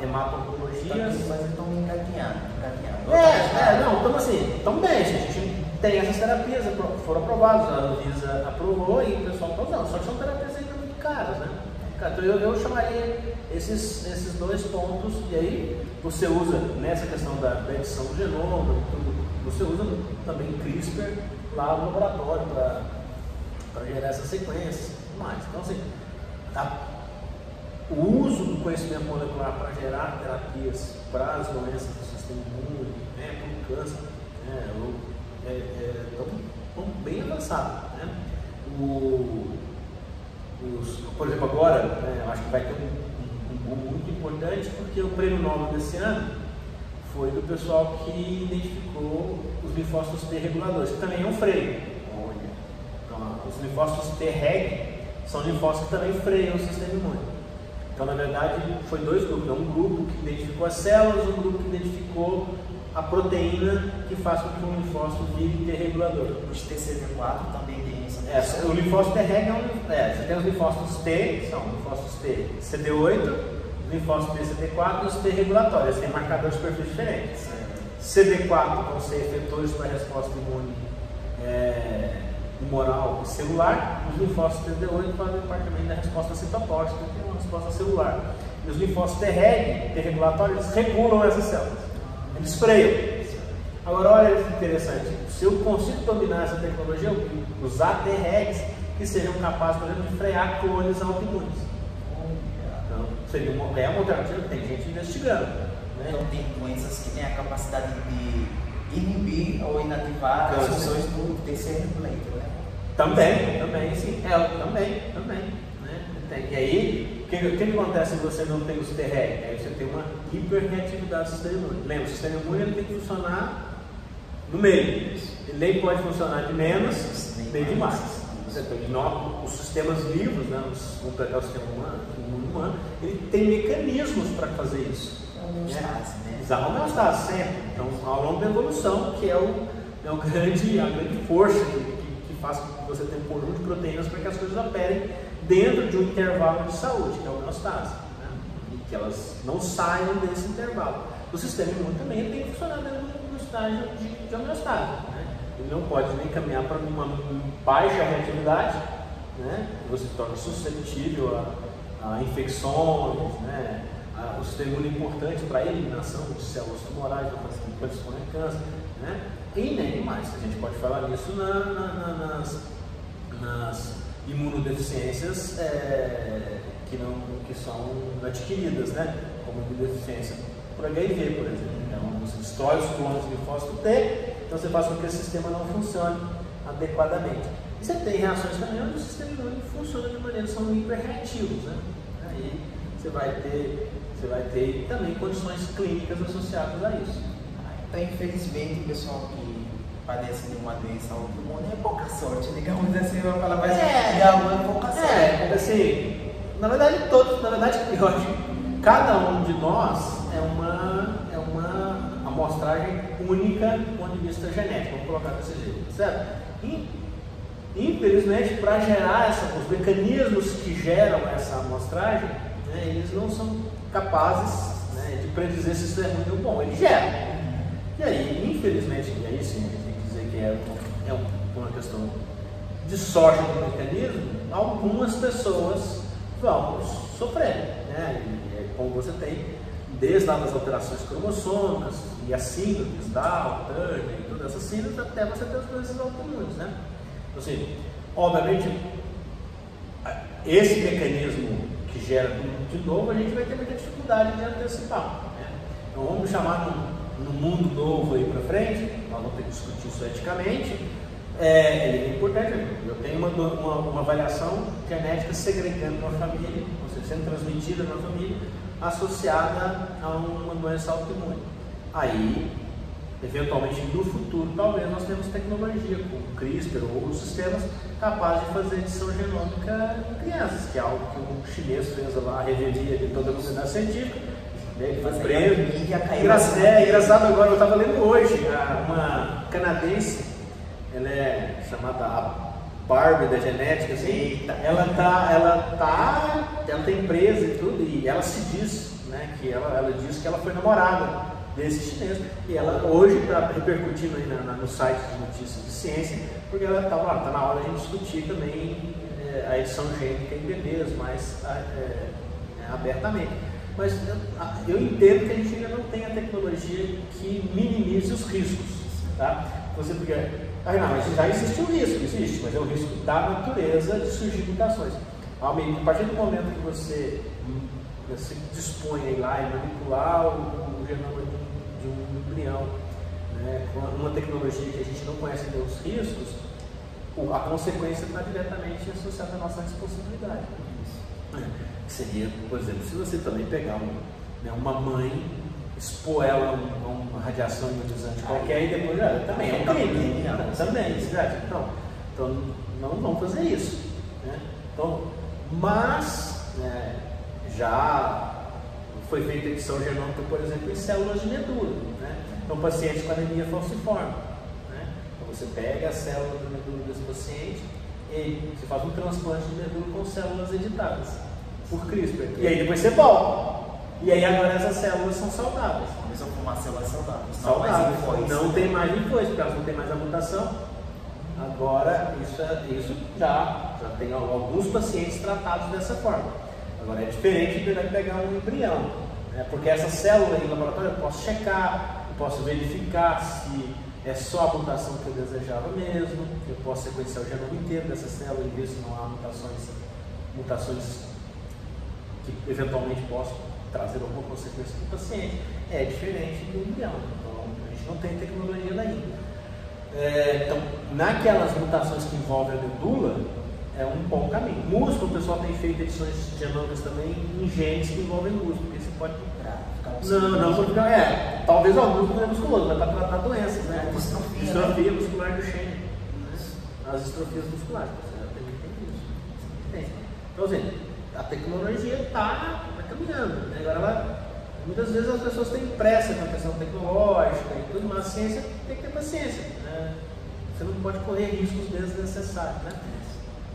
hemato-oncologia. Mas estão encaminhando. Não, então assim, estão bem, a gente tem essas terapias, foram aprovadas, a Anvisa aprovou e o pessoal está usando, só que são terapias ainda muito caras, né? Então eu chamaria esses dois pontos, e aí você usa nessa questão da edição do genoma, você usa também CRISPR lá no laboratório para gerar essas sequências e tudo mais. Então assim, o uso do conhecimento molecular para gerar terapias para as doenças do sistema imune, né, para o câncer, estão bem avançados, né? Por exemplo, agora, acho que vai ter um boom muito importante, porque o prêmio Nobel desse ano foi do pessoal que identificou os linfócitos T reguladores, que também é um freio. Então, os linfócitos T reg são linfócitos que também freiam o sistema imune. Então, na verdade, foi dois grupos. Um grupo que identificou as células, um grupo que identificou a proteína que faz com que o linfócito vire T regulador. Os TCD4 também tem isso. O linfócito T reg você tem os linfócitos T, são linfócitos T CD8, linfócitos T CD4 e os T regulatórios, tem marcadores de perfil diferentes. CD4 vão ser efetores para a resposta imune humoral e celular, os linfócitos TD8 fazem parte também da resposta citopótica, que é uma resposta celular. E os linfócitos T reg, T regulatórios, eles regulam essas células, eles freiam. Agora, olha que interessante, se eu consigo dominar essa tecnologia, eu usar T-regs que sejam capazes, por exemplo, de frear clones autoimunes. Então, seria uma alternativa que tem gente investigando. Né? Então, tem doenças que têm a capacidade de inibir ou inativar as funções do terceiro regulator, né? Também, sim. Também. Né? E aí, o que acontece se você não tem os T-regs? Aí você tem uma hiperreatividade do sistema imune. Lembra, o sistema imune ele tem que funcionar no meio. Ele nem pode funcionar de menos, nem de mais. Os sistemas vivos, né, vamos pegar o sistema humano, ele tem mecanismos para fazer isso. A homeostase sempre. Então, ao longo da evolução, que é a grande força que faz com que você tenha um conjunto de proteínas para que as coisas operem dentro de um intervalo de saúde, que é a homeostase. Né? E que elas não saiam desse intervalo. O sistema imune também tem que funcionar dentro do estágio de homeostase. Né? Ele não pode nem caminhar para uma baixa reatividade, né? Você se torna suscetível a infecções, né? O sistema imune é importante para a eliminação de células tumorais, que predispõem a câncer, né? E nem mais. A gente pode falar nisso nas imunodeficiências que são adquiridas, né? Como imunodeficiência por HIV, por exemplo. Então, você destrói os clones de linfócito T, então você faz com que esse sistema não funcione adequadamente. E você tem reações também onde o sistema imune funciona de maneira, são hiperreativos, né? Aí você vai ter também condições clínicas associadas a isso. Então, infelizmente, o pessoal que padece de uma doença autoimune é pouca sorte, digamos assim, vamos falar mais é pouca sorte. Assim, na verdade, eu acho que cada um de nós é uma amostragem única do ponto de vista genético, vamos colocar desse jeito, certo? E, infelizmente, para gerar os mecanismos que geram essa amostragem, né, eles não são capazes, né, de predizer se isso é ruim ou bom, eles geram. E aí, infelizmente, e aí sim, a gente tem que dizer que é uma questão de sorte do mecanismo, algumas pessoas vão sofrer, né? E como você tem, desde lá das alterações cromossômicas e as síndromes, Down, Turner e todas essas síndromes, até você ter as doenças autoimunes, né? Então, assim, obviamente, esse mecanismo que gera tudo de novo, a gente vai ter muita dificuldade de antecipar, né? Então, vamos chamar no mundo novo aí para frente, nós vamos ter que discutir isso eticamente, Ele é importante. Eu tenho uma avaliação genética segregando uma família, ou seja, sendo transmitida na família, associada a uma doença autoimune. Aí, eventualmente, no futuro, talvez nós temos tecnologia, como CRISPR ou outros sistemas capazes de fazer edição genômica em crianças, que é algo que um chinês fez lá, a revelia de toda a comunidade científica. Ele foi preso. Engraçado agora, eu estava lendo hoje, uma canadense, ela é chamada a Barbie da genética, assim, ela tem empresa e tudo, e ela se diz, né, que ela diz que ela foi namorada desse chinês, e ela hoje está repercutindo aí no site de notícias de ciência, porque ela está na hora de a gente discutir também a edição gênica em bebês mais abertamente. Mas eu entendo que a gente ainda não tem a tecnologia que minimize os riscos, tá? Você fica, mas já existe um risco, existe, mas é o risco da natureza de surgir mutações. A partir do momento que você dispõe aí lá e manipular o genoma de um embrião, né, com uma tecnologia que a gente não conhece ainda os riscos, a consequência está diretamente associada à nossa responsabilidade. Seria, por exemplo, se você também pegar uma mãe, expor ela a uma radiação ionizante qualquer e depois também é um crime. Também, então não vamos fazer isso. Né? Então, mas já foi feita edição genômica, por exemplo, em células de medula. Né? Então, pacientes com anemia falciforme. Né? Então, você pega a célula da medula desse paciente e você faz um transplante de medula com células editadas por CRISPR. E aí depois você volta. E aí agora essas células são saudáveis. Começou com uma célula saudável. Não tem mais linfóide, porque elas não tem mais a mutação. Agora isso já tem alguns pacientes tratados dessa forma. Agora é diferente de pegar um embrião, né? Porque essa célula em laboratório eu posso checar, eu posso verificar se é só a mutação que eu desejava mesmo, eu posso sequenciar o genoma inteiro dessa célula e ver se não há mutações que eventualmente possam trazer alguma consequência para o paciente. É diferente do embrião, então a gente não tem tecnologia ainda. Então, naquelas mutações que envolvem a medula, é um bom caminho. Músculo, o pessoal tem feito edições genômicas também em genes que envolvem músculo, porque você pode talvez alguns não é musculoso, mas para tratar doenças, né? Distrofia muscular do Duchenne, as distrofias musculares, tem isso. Então, assim, a tecnologia está caminhando, né? Agora, muitas vezes as pessoas têm pressa com a questão tecnológica e tudo, mas a ciência tem que ter paciência, né? Você não pode correr riscos desnecessários, né?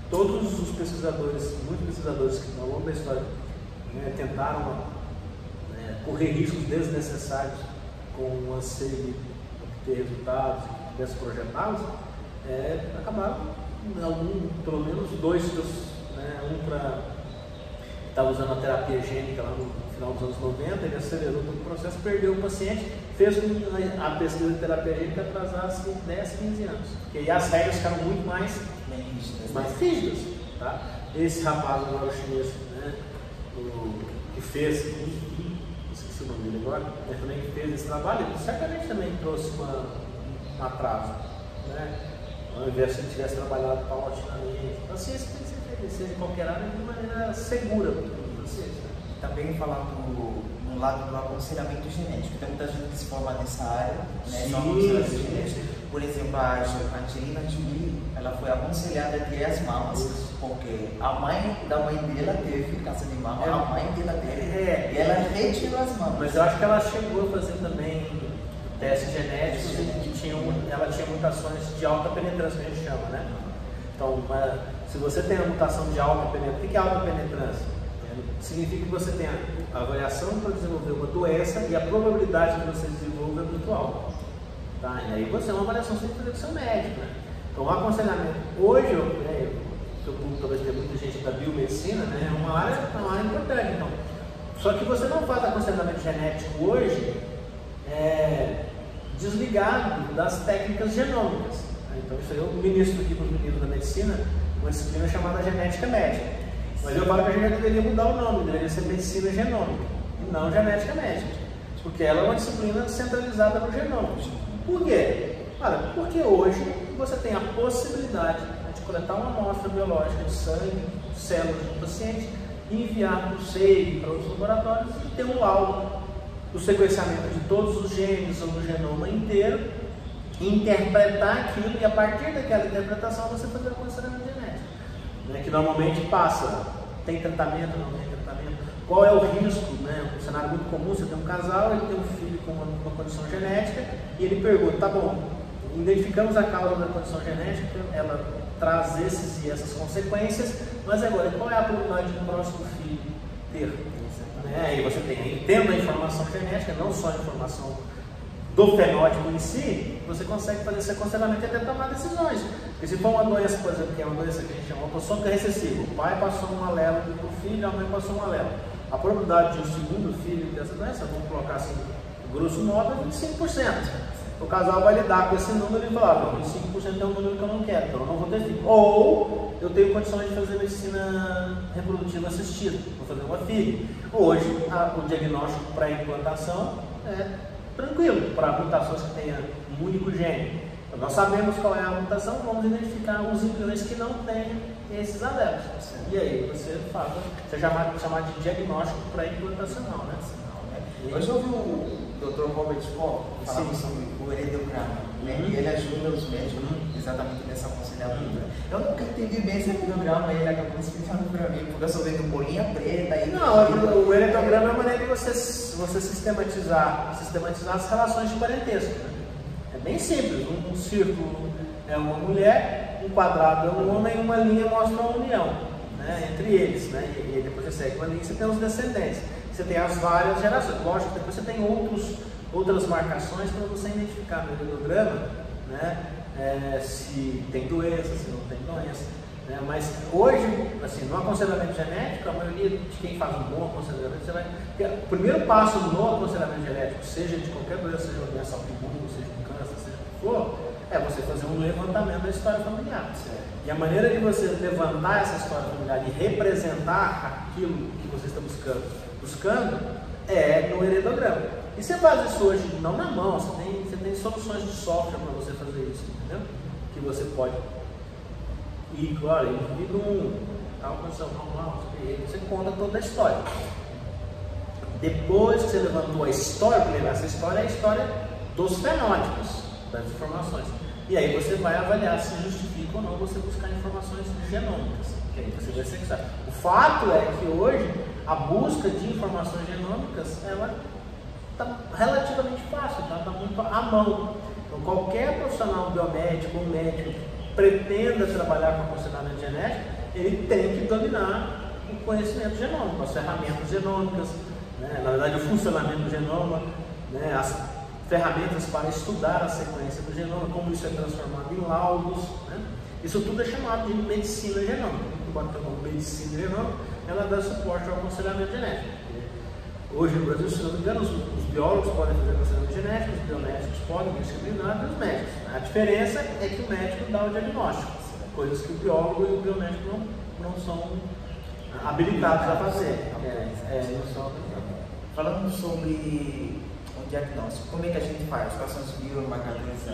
Todos os pesquisadores, muitos pesquisadores que ao longo da história tentaram correr riscos desnecessários com o anseio de obter resultados e desprojetá-los, acabaram, pelo menos dois, um para estava usando a terapia gênica lá no final dos anos 90, ele acelerou todo o processo, perdeu o paciente, fez com a pesquisa de terapia gênica atrasasse 10, 15 anos. Porque aí as regras ficaram muito mais rígidas. Tá? Esse rapaz agora, o chinês, que fez, esqueci o nome dele agora, ele também fez esse trabalho, ele certamente também trouxe um atraso. Né? Ao invés de ele tivesse trabalhado paulatinamente. Então, a ciência tem que ser feita de qualquer área de maneira segura para vocês. Também falar no lado do aconselhamento genético. Tem muita gente que se forma nessa área, né? No aconselhamento genético. Por exemplo, a Angelina Jolie, ela foi aconselhada a ter as mamas, porque a mãe da mãe dela teve câncer de mama, a mãe dela teve, e ela retirou as mamas. Mas eu acho que ela chegou a fazer também testes genéticos que ela tinha mutações de alta penetrância, que a gente chama, né? Então, se você tem a mutação de alta penetrância, o que é alta penetrância? Significa que você tem a variação para desenvolver uma doença e a probabilidade de você desenvolver é muito alta. Tá? E aí você é uma avaliação sem fazer com seu médico, né? Então, o aconselhamento, hoje, seu público talvez tenha muita gente da biomedicina, né? É uma área importante. Então, só que você não faz aconselhamento genético hoje desligado das técnicas genômicas. Então, isso aí eu ministro aqui para os meninos da medicina, uma disciplina chamada genética médica. Mas eu falo que a gente deveria mudar o nome, deveria ser medicina genômica, e não genética médica. Porque ela é uma disciplina centralizada no genoma. Por quê? Porque hoje você tem a possibilidade de coletar uma amostra biológica de sangue, células do paciente, enviar para o SEI, para outros laboratórios e ter um laudo do sequenciamento de todos os genes ou do genoma inteiro, interpretar aquilo e a partir daquela interpretação você fazer o aconselhamento genético, né, que normalmente passa, tem tratamento, não tem tratamento, qual é o risco, né? Um cenário muito comum, você tem um casal, ele tem um filho com uma condição genética e ele pergunta, tá bom, identificamos a causa da condição genética, ela traz esses e essas consequências, mas agora qual é a probabilidade do próximo filho ter? Né? E você tem, tendo a informação genética, não só a informação do fenótipo em si, você consegue fazer esse aconselhamento e até tomar decisões. Porque se for uma doença, por exemplo, que é uma doença que a gente chama de recessiva, o pai passou um alelo para o filho, a mãe passou um alelo. A probabilidade de um segundo filho dessa doença, vamos colocar assim, grosso modo, é 25%. O casal vai lidar com esse número e falar, não, 25% é um número que eu não quero, então eu não vou ter filho. Ou eu tenho condições de fazer medicina reprodutiva assistida, vou fazer uma filha. Hoje, o diagnóstico para implantação é tranquilo, para mutações que tenham um único gene. Então, nós sabemos qual é a mutação, vamos identificar os embriões que não têm esses alelos. E aí você faz, você é chamado de diagnóstico pré-implantacional, né? Hoje eu ouvi o Dr. Robert Koch falando sobre o heredograma, né? E ele ajuda os médicos exatamente nessa aconselhamento. Eu nunca entendi bem esse heredograma, ele acabou explicando para mim, porque eu sou vendo bolinha preta. E não, o heredograma é uma maneira de você sistematizar as relações de parentesco. Né? É bem simples, um círculo é uma mulher, um quadrado é um homem e uma linha mostra uma união, né, entre eles. Né? E depois você segue uma linha e você tem os descendentes. Você tem as várias gerações. Lógico, depois você tem outras marcações para você identificar no heredograma, né, se tem doença, se não tem doença. Né? Mas hoje, assim, no aconselhamento genético, a maioria de quem faz um bom aconselhamento, você vai... O primeiro passo no aconselhamento genético, seja de qualquer doença, seja uma doença autoimune, seja um câncer, seja o que for, é você fazer um levantamento da história familiar. E a maneira de você levantar essa história familiar e representar aquilo que você está buscando é no heredograma. E você faz isso hoje não na mão, você tem soluções de software para você fazer isso, entendeu? Que você pode ir, claro, indivíduo 1, tal condição normal, você conta toda a história. Depois que você levantou a história, porque essa história é a história dos fenótipos, das informações. E aí você vai avaliar se justifica ou não você buscar informações genômicas, que aí você vai sequenciar. O fato é que hoje a busca de informações genômicas ela está relativamente fácil, está muito à mão. Então qualquer profissional biomédico ou médico que pretenda trabalhar com aconselhamento genético, ele tem que dominar o conhecimento genômico, as ferramentas genômicas, né? Na verdade o funcionamento do genoma, né? As ferramentas para estudar a sequência do genoma, como isso é transformado em laudos, né? Isso tudo é chamado de medicina genômica. Enquanto eu falo medicina genômica, ela dá suporte ao aconselhamento genético. Hoje no Brasil, se não me engano, os biólogos podem fazer aconselhamento genético, os biomédicos podem, os disciplinar e os médicos. A diferença é que o médico dá o diagnóstico, coisas que o biólogo e o biomédico não são habilitados a fazer. Não são habilitados. Falando sobre o diagnóstico, como é que a gente faz? Quais são os biomarcadores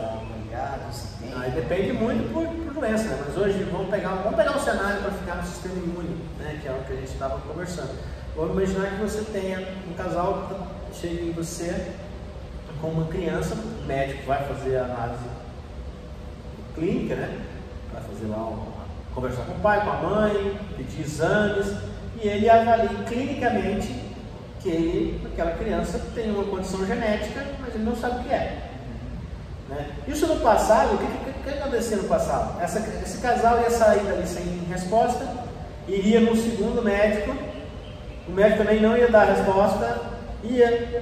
ligados? Aí depende muito por doença, né? Mas hoje vamos pegar um cenário para ficar no sistema imune, né? Que é o que a gente estava conversando. Vamos imaginar que você tenha um casal que chega em você com uma criança, o médico vai fazer a análise clínica, né? Vai fazer lá conversar com o pai, com a mãe, pedir exames, e ele avalia clinicamente que aquela criança tem uma condição genética, mas ele não sabe o que é. Né? Isso no passado, o que acontecia no passado? Esse casal ia sair dali sem resposta, iria no segundo médico, o médico também não ia dar a resposta,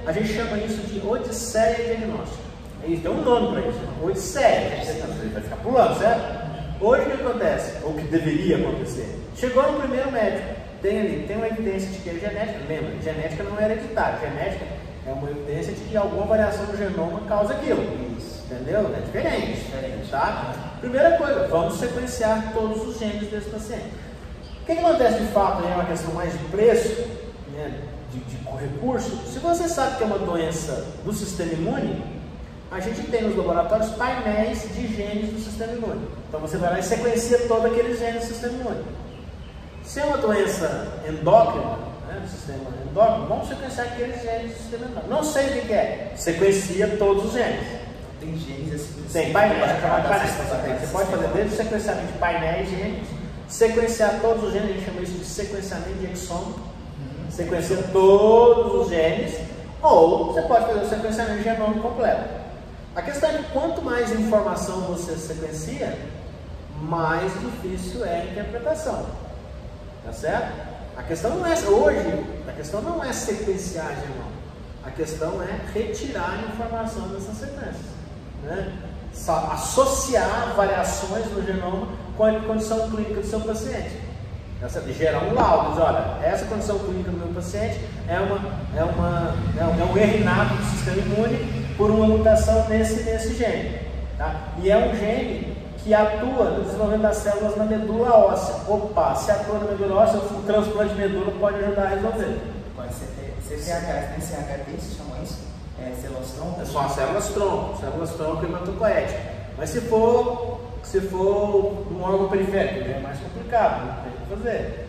a gente chama isso de odisseia diagnóstica. Tem um nome para isso, odisseia, você vai ficar pulando, certo? Hoje o que acontece, ou o que deveria acontecer? Chegou no primeiro médico, tem uma evidência de que é genética, lembra, genética não é hereditária, genética é uma evidência de que alguma variação do genoma causa aquilo. Isso. Entendeu? É diferente, tá? Primeira coisa, vamos sequenciar todos os genes desse paciente. O que acontece de fato é uma questão mais de preço, né, de recurso. Se você sabe que é uma doença do sistema imune, a gente tem nos laboratórios painéis de genes do sistema imune. Então você vai lá e sequencia todos aqueles genes do sistema imune. Se é uma doença endócrina, né, do sistema endócrino, vamos sequenciar aqueles genes do sistema endócrino. Não sei o que é, sequencia todos os genes. Tem genes assim. Tem painéis, você pode fazer desde o sequenciamento de painéis de genes, sequenciar todos os genes, a gente chama isso de sequenciamento de exome, sequencia todos os genes, ou você pode fazer o sequenciamento de genoma completo. A questão é que quanto mais informação você sequencia, mais difícil é a interpretação. Tá certo? A questão não é hoje, a questão não é sequenciar genoma. A questão é retirar a informação dessas sequências, né? Associar variações no genoma com a condição clínica do seu paciente. Gerar um laudo, diz, olha, essa condição clínica do meu paciente é um erro inato do sistema imune por uma mutação nesse gene. Tá? E é um gene que atua no desenvolvimento das células na medula óssea. Opa, se atua na medula óssea, o transplante de medula pode ajudar a resolver. CCHD, se chama isso? Células tronco? São as células tronco e hematopoética. Mas se for um órgão periférico, é mais complicado, não tem o que fazer.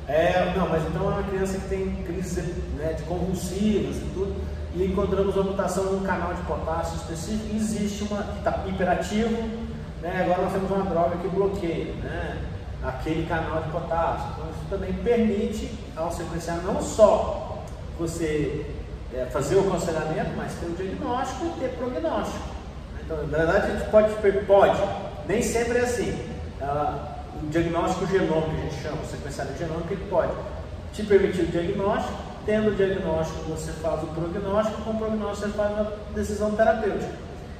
Né? Não, mas então é uma criança que tem crise, né, de convulsivas e tudo, e encontramos uma mutação num canal de potássio específico, existe uma que está hiperativo, né? Agora nós temos uma droga que bloqueia, né, aquele canal de potássio. Então isso também permite, ao sequenciar, não só você fazer o aconselhamento, mas ter o diagnóstico e ter prognóstico. Então, na verdade, a gente pode, nem sempre é assim. O diagnóstico genômico, que a gente chama, o sequenciamento genômico, ele pode te permitir o diagnóstico, tendo o diagnóstico você faz o prognóstico, com o prognóstico você faz uma decisão terapêutica.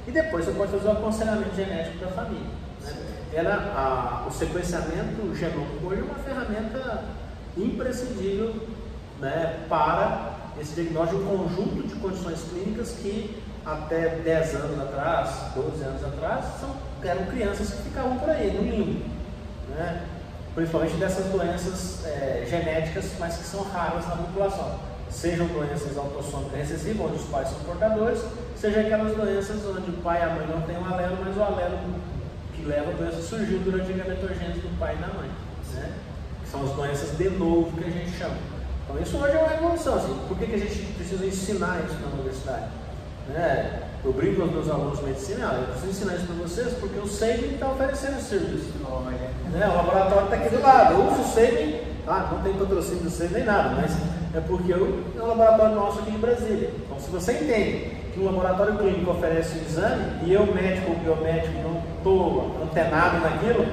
E depois você pode fazer o aconselhamento genético da família. Né? O sequenciamento genômico hoje é uma ferramenta imprescindível, né, para esse diagnóstico de um conjunto de condições clínicas que até 10 anos atrás, 12 anos atrás, eram crianças que ficavam por aí, no limbo, né? Principalmente dessas doenças genéticas, mas que são raras na população. Sejam doenças autossômicas recessivas, onde os pais são portadores, seja aquelas doenças onde o pai e a mãe não têm um alelo, mas o alelo que leva a doença surgiu durante a gametogênese do pai e da mãe, né? Que são as doenças de novo que a gente chama. Então isso hoje é uma evolução, assim. Por que a gente precisa ensinar isso na universidade? Né? Eu brinco com os meus alunos de medicina, eu preciso ensinar isso para vocês porque o SEIMI está oferecendo esse serviço. Né? O laboratório está aqui do lado, eu uso o SEIMI, não tem patrocínio do SEIMI nem nada, mas é porque é um laboratório nosso aqui em Brasília. Então se você entende que um laboratório clínico oferece um exame e eu, médico ou biomédico, não estou antenado naquilo,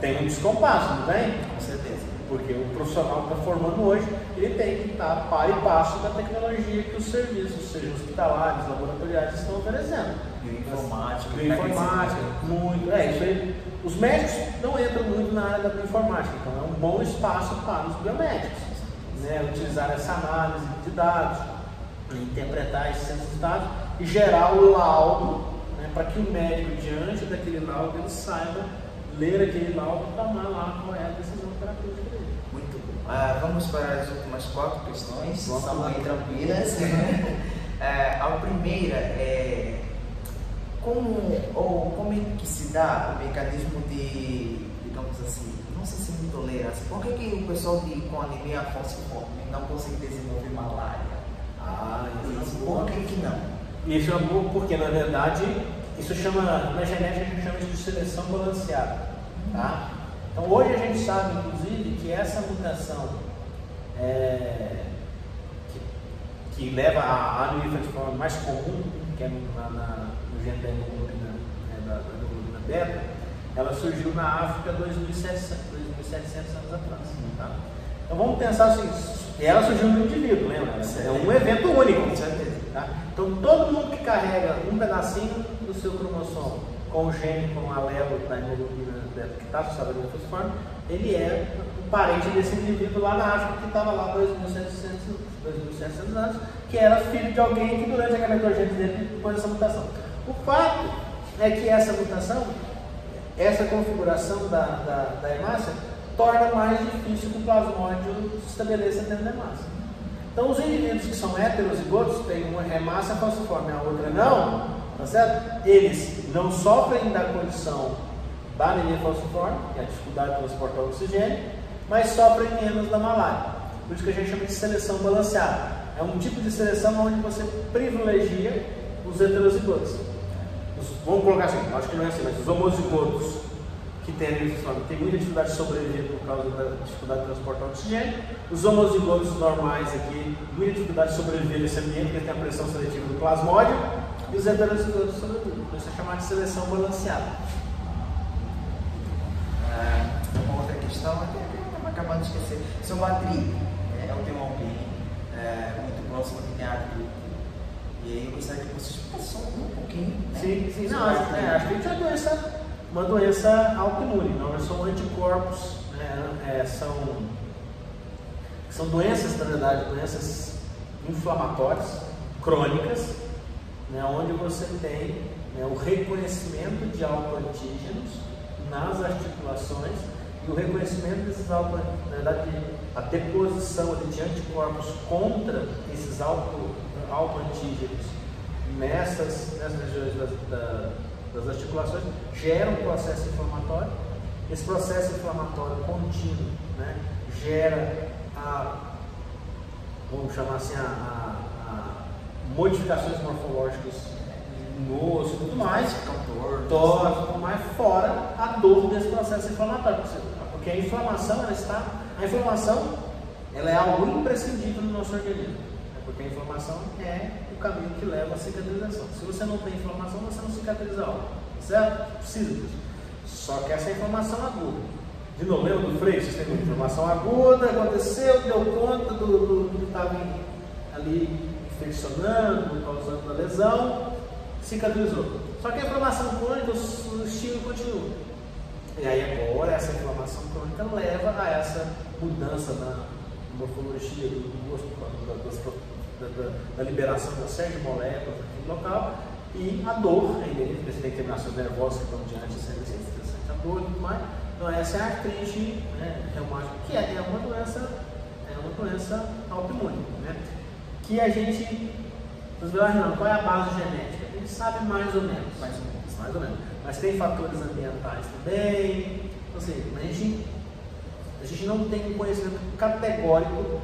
tem um descompasso, não tem? Com certeza. Porque o profissional que está formando hoje, ele tem que estar par e passo da tecnologia que os serviços, sejam hospitalares, laboratoriais, estão oferecendo. Bioinformática. Bioinformática, muito. Isso aí. Os médicos não entram muito na área da bioinformática, então é um bom espaço para os biomédicos, né? Utilizar essa análise de dados, interpretar esses dados e gerar o laudo, né? Para que o médico, diante daquele laudo, ele saiba ler aquele laudo e tomar lá qual é a decisão terapêutica dele. Muito bom. Vamos para as últimas 4 questões, são bem tranquilas. A primeira é como é que se dá o mecanismo de, digamos assim, não sei se é intolerância. Por que o pessoal com anemia falciforme não consegue desenvolver malária? Isso. Por que não? Isso é bom porque, na verdade, isso chama, na genética a gente chama isso de seleção balanceada. Tá? Então hoje a gente sabe, inclusive, que essa mutação que leva a anemia falciforme mais comum, que é no gene da hemoglobina, da hemoglobina beta, ela surgiu na África 2.700 anos atrás. Tá? Então vamos pensar assim, ela surgiu no indivíduo, lembra? É um evento único. Tá? Então todo mundo que carrega um pedacinho do seu cromossomo com o gene, com o alelo da hemoglobina beta que está associado à anemia falciforme, ele é um parente desse indivíduo lá na África que estava lá 2.700 anos, que era filho de alguém que durante a gametogênese dele pôs essa mutação. O fato é que essa mutação, essa configuração da hemácia, torna mais difícil que o plasmódio se estabeleça dentro da hemácia. Então os indivíduos que são heterozigotos, tem uma hemácia falciforme e a outra não, tá certo? Eles não sofrem da condição da anemia falciforme, que é a dificuldade de transportar o oxigênio, mas sofrem menos da malária. Por isso que a gente chama de seleção balanceada. É um tipo de seleção onde você privilegia os heterozigotos. Vamos colocar assim, acho que não é assim, mas os homozigotos que têm anemia falciforme têm muita dificuldade de sobreviver por causa da dificuldade de transportar o oxigênio. Os homozigotos normais aqui, muita dificuldade de sobreviver nesse ambiente, porque tem a pressão seletiva do plasmódio, e os heterozigotos sobrevivem. Por isso é chamado de seleção balanceada. Uma outra questão é que eu estava acabando de esquecer. Seu Badri, eu tenho alguém muito próximo que tem artrite. E aí eu gostaria que vocês passassem um pouquinho. Né? Sim. Não, a artrite é uma doença autoimune, não são anticorpos, são doenças, na verdade, doenças inflamatórias, crônicas, né, onde você tem o reconhecimento de autoantígenos nas articulações e o reconhecimento desses autoantígenos, na verdade, a deposição de anticorpos contra esses autoantígenos nessas regiões das articulações gera um processo inflamatório. Esse processo inflamatório contínuo, né, gera vamos chamar assim, modificações morfológicas no osso e tudo mais, torna mais fora a dor desse processo inflamatório, porque a inflamação ela é algo imprescindível no nosso organismo, porque a inflamação é o caminho que leva à cicatrização. Se você não tem inflamação, você não cicatriza algo, certo? Precisa disso. Só que essa é a inflamação aguda. De novo, lembra do freio? Você tem uma inflamação aguda, aconteceu, deu conta do que estava ali infeccionando, causando a lesão, cicatrizou. Só que a inflamação crônica, o estímulo continua. E aí agora essa inflamação crônica leva a essa mudança na morfologia do osso, da liberação da série de moléculas naquele local, e a dor, porque você tem terminações nervosas que estão diante dessa dor e tudo mais. Então essa é a artrite, né, reumática, que é uma doença autoimune, né, que a gente, qual é a base genética? A gente sabe mais ou menos, mas tem fatores ambientais também, ou seja, a gente não tem um conhecimento categórico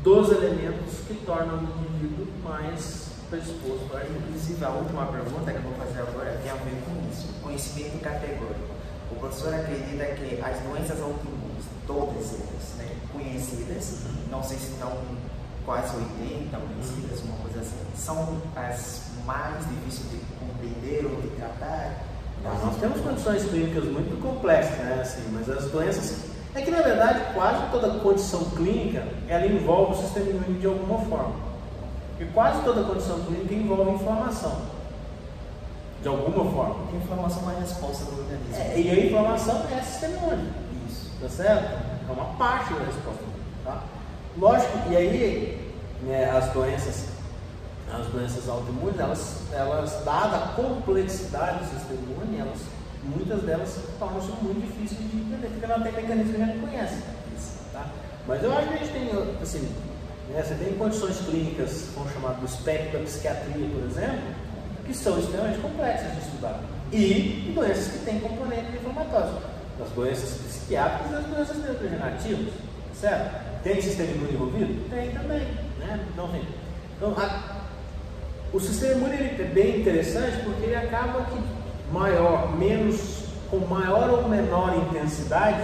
dos elementos que tornam o indivíduo mais predisposto para agir. Inclusive, a última pergunta que eu vou fazer agora tem a ver com isso, conhecimento categórico. O professor acredita que as doenças autoimunes, todas elas, né, conhecidas, não sei se estão quase 80 conhecidas, uma coisa assim, são as mais difíceis de compreender ou de tratar? Nós temos condições clínicas muito complexas, né, assim, mas as doenças... É que, na verdade, quase toda condição clínica, ela envolve o sistema imune de alguma forma. E quase toda condição clínica envolve inflamação. De alguma forma. A inflamação é a resposta do organismo. E a inflamação é sistema imune. Isso. Tá certo? É uma parte da resposta. Tá? Lógico, e aí, né, as doenças autoimunes, elas, dada a complexidade do sistema imune, muitas delas tornam-se muito difíceis de entender, porque não tem mecanismo que a gente conhece. Tá? Mas eu acho que a gente tem, assim, né, você tem condições clínicas, vamos chamar do espectro da psiquiatria, por exemplo, que são extremamente complexas de estudar. E doenças que têm componente inflamatório. As doenças psiquiátricas e as doenças neurodegenerativas, certo? Tem sistema imune envolvido? Tem também, né? Não tem. Então, o sistema imune é bem interessante porque ele acaba que com maior ou menor intensidade,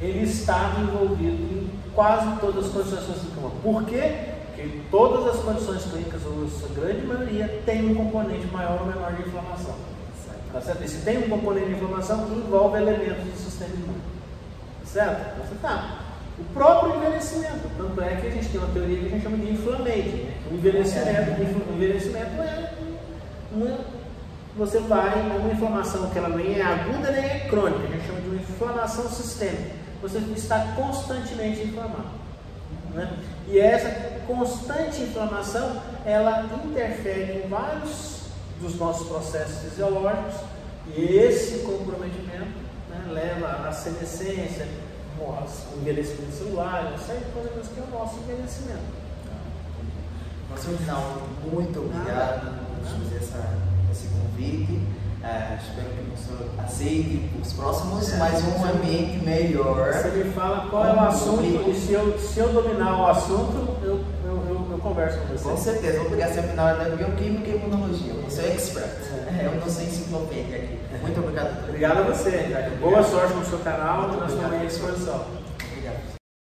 ele está envolvido em quase todas as condições clínicas. Por quê? Porque todas as condições clínicas, ou a grande maioria, tem um componente maior ou menor de inflamação. Tá certo? E se tem um componente de inflamação, envolve elementos do sistema imune. Certo? Então, o próprio envelhecimento. Tanto é que a gente tem uma teoria que a gente chama de inflammation. Né? O envelhecimento é uma inflamação que ela nem é aguda nem é crônica. A gente chama de uma inflamação sistêmica. Você está constantemente inflamado. Né? E essa constante inflamação, ela interfere em vários dos nossos processos fisiológicos, e esse comprometimento, né, leva à senescência, o envelhecimento celular, uma série de coisas que é o nosso envelhecimento. Professor Rinaldo, muito obrigado por fazer esse convite. Espero que o professor aceite os próximos, mas um ambiente melhor. Você me fala qual é o assunto e se eu dominar o assunto, eu converso com você. Com certeza, vou pegar seminário da bioquímica e imunologia. Você é expert. Eu não sou enciclopédia aqui. Muito obrigado. Obrigado a você, Jack. Boa sorte no seu canal e na sua disposição. Obrigado.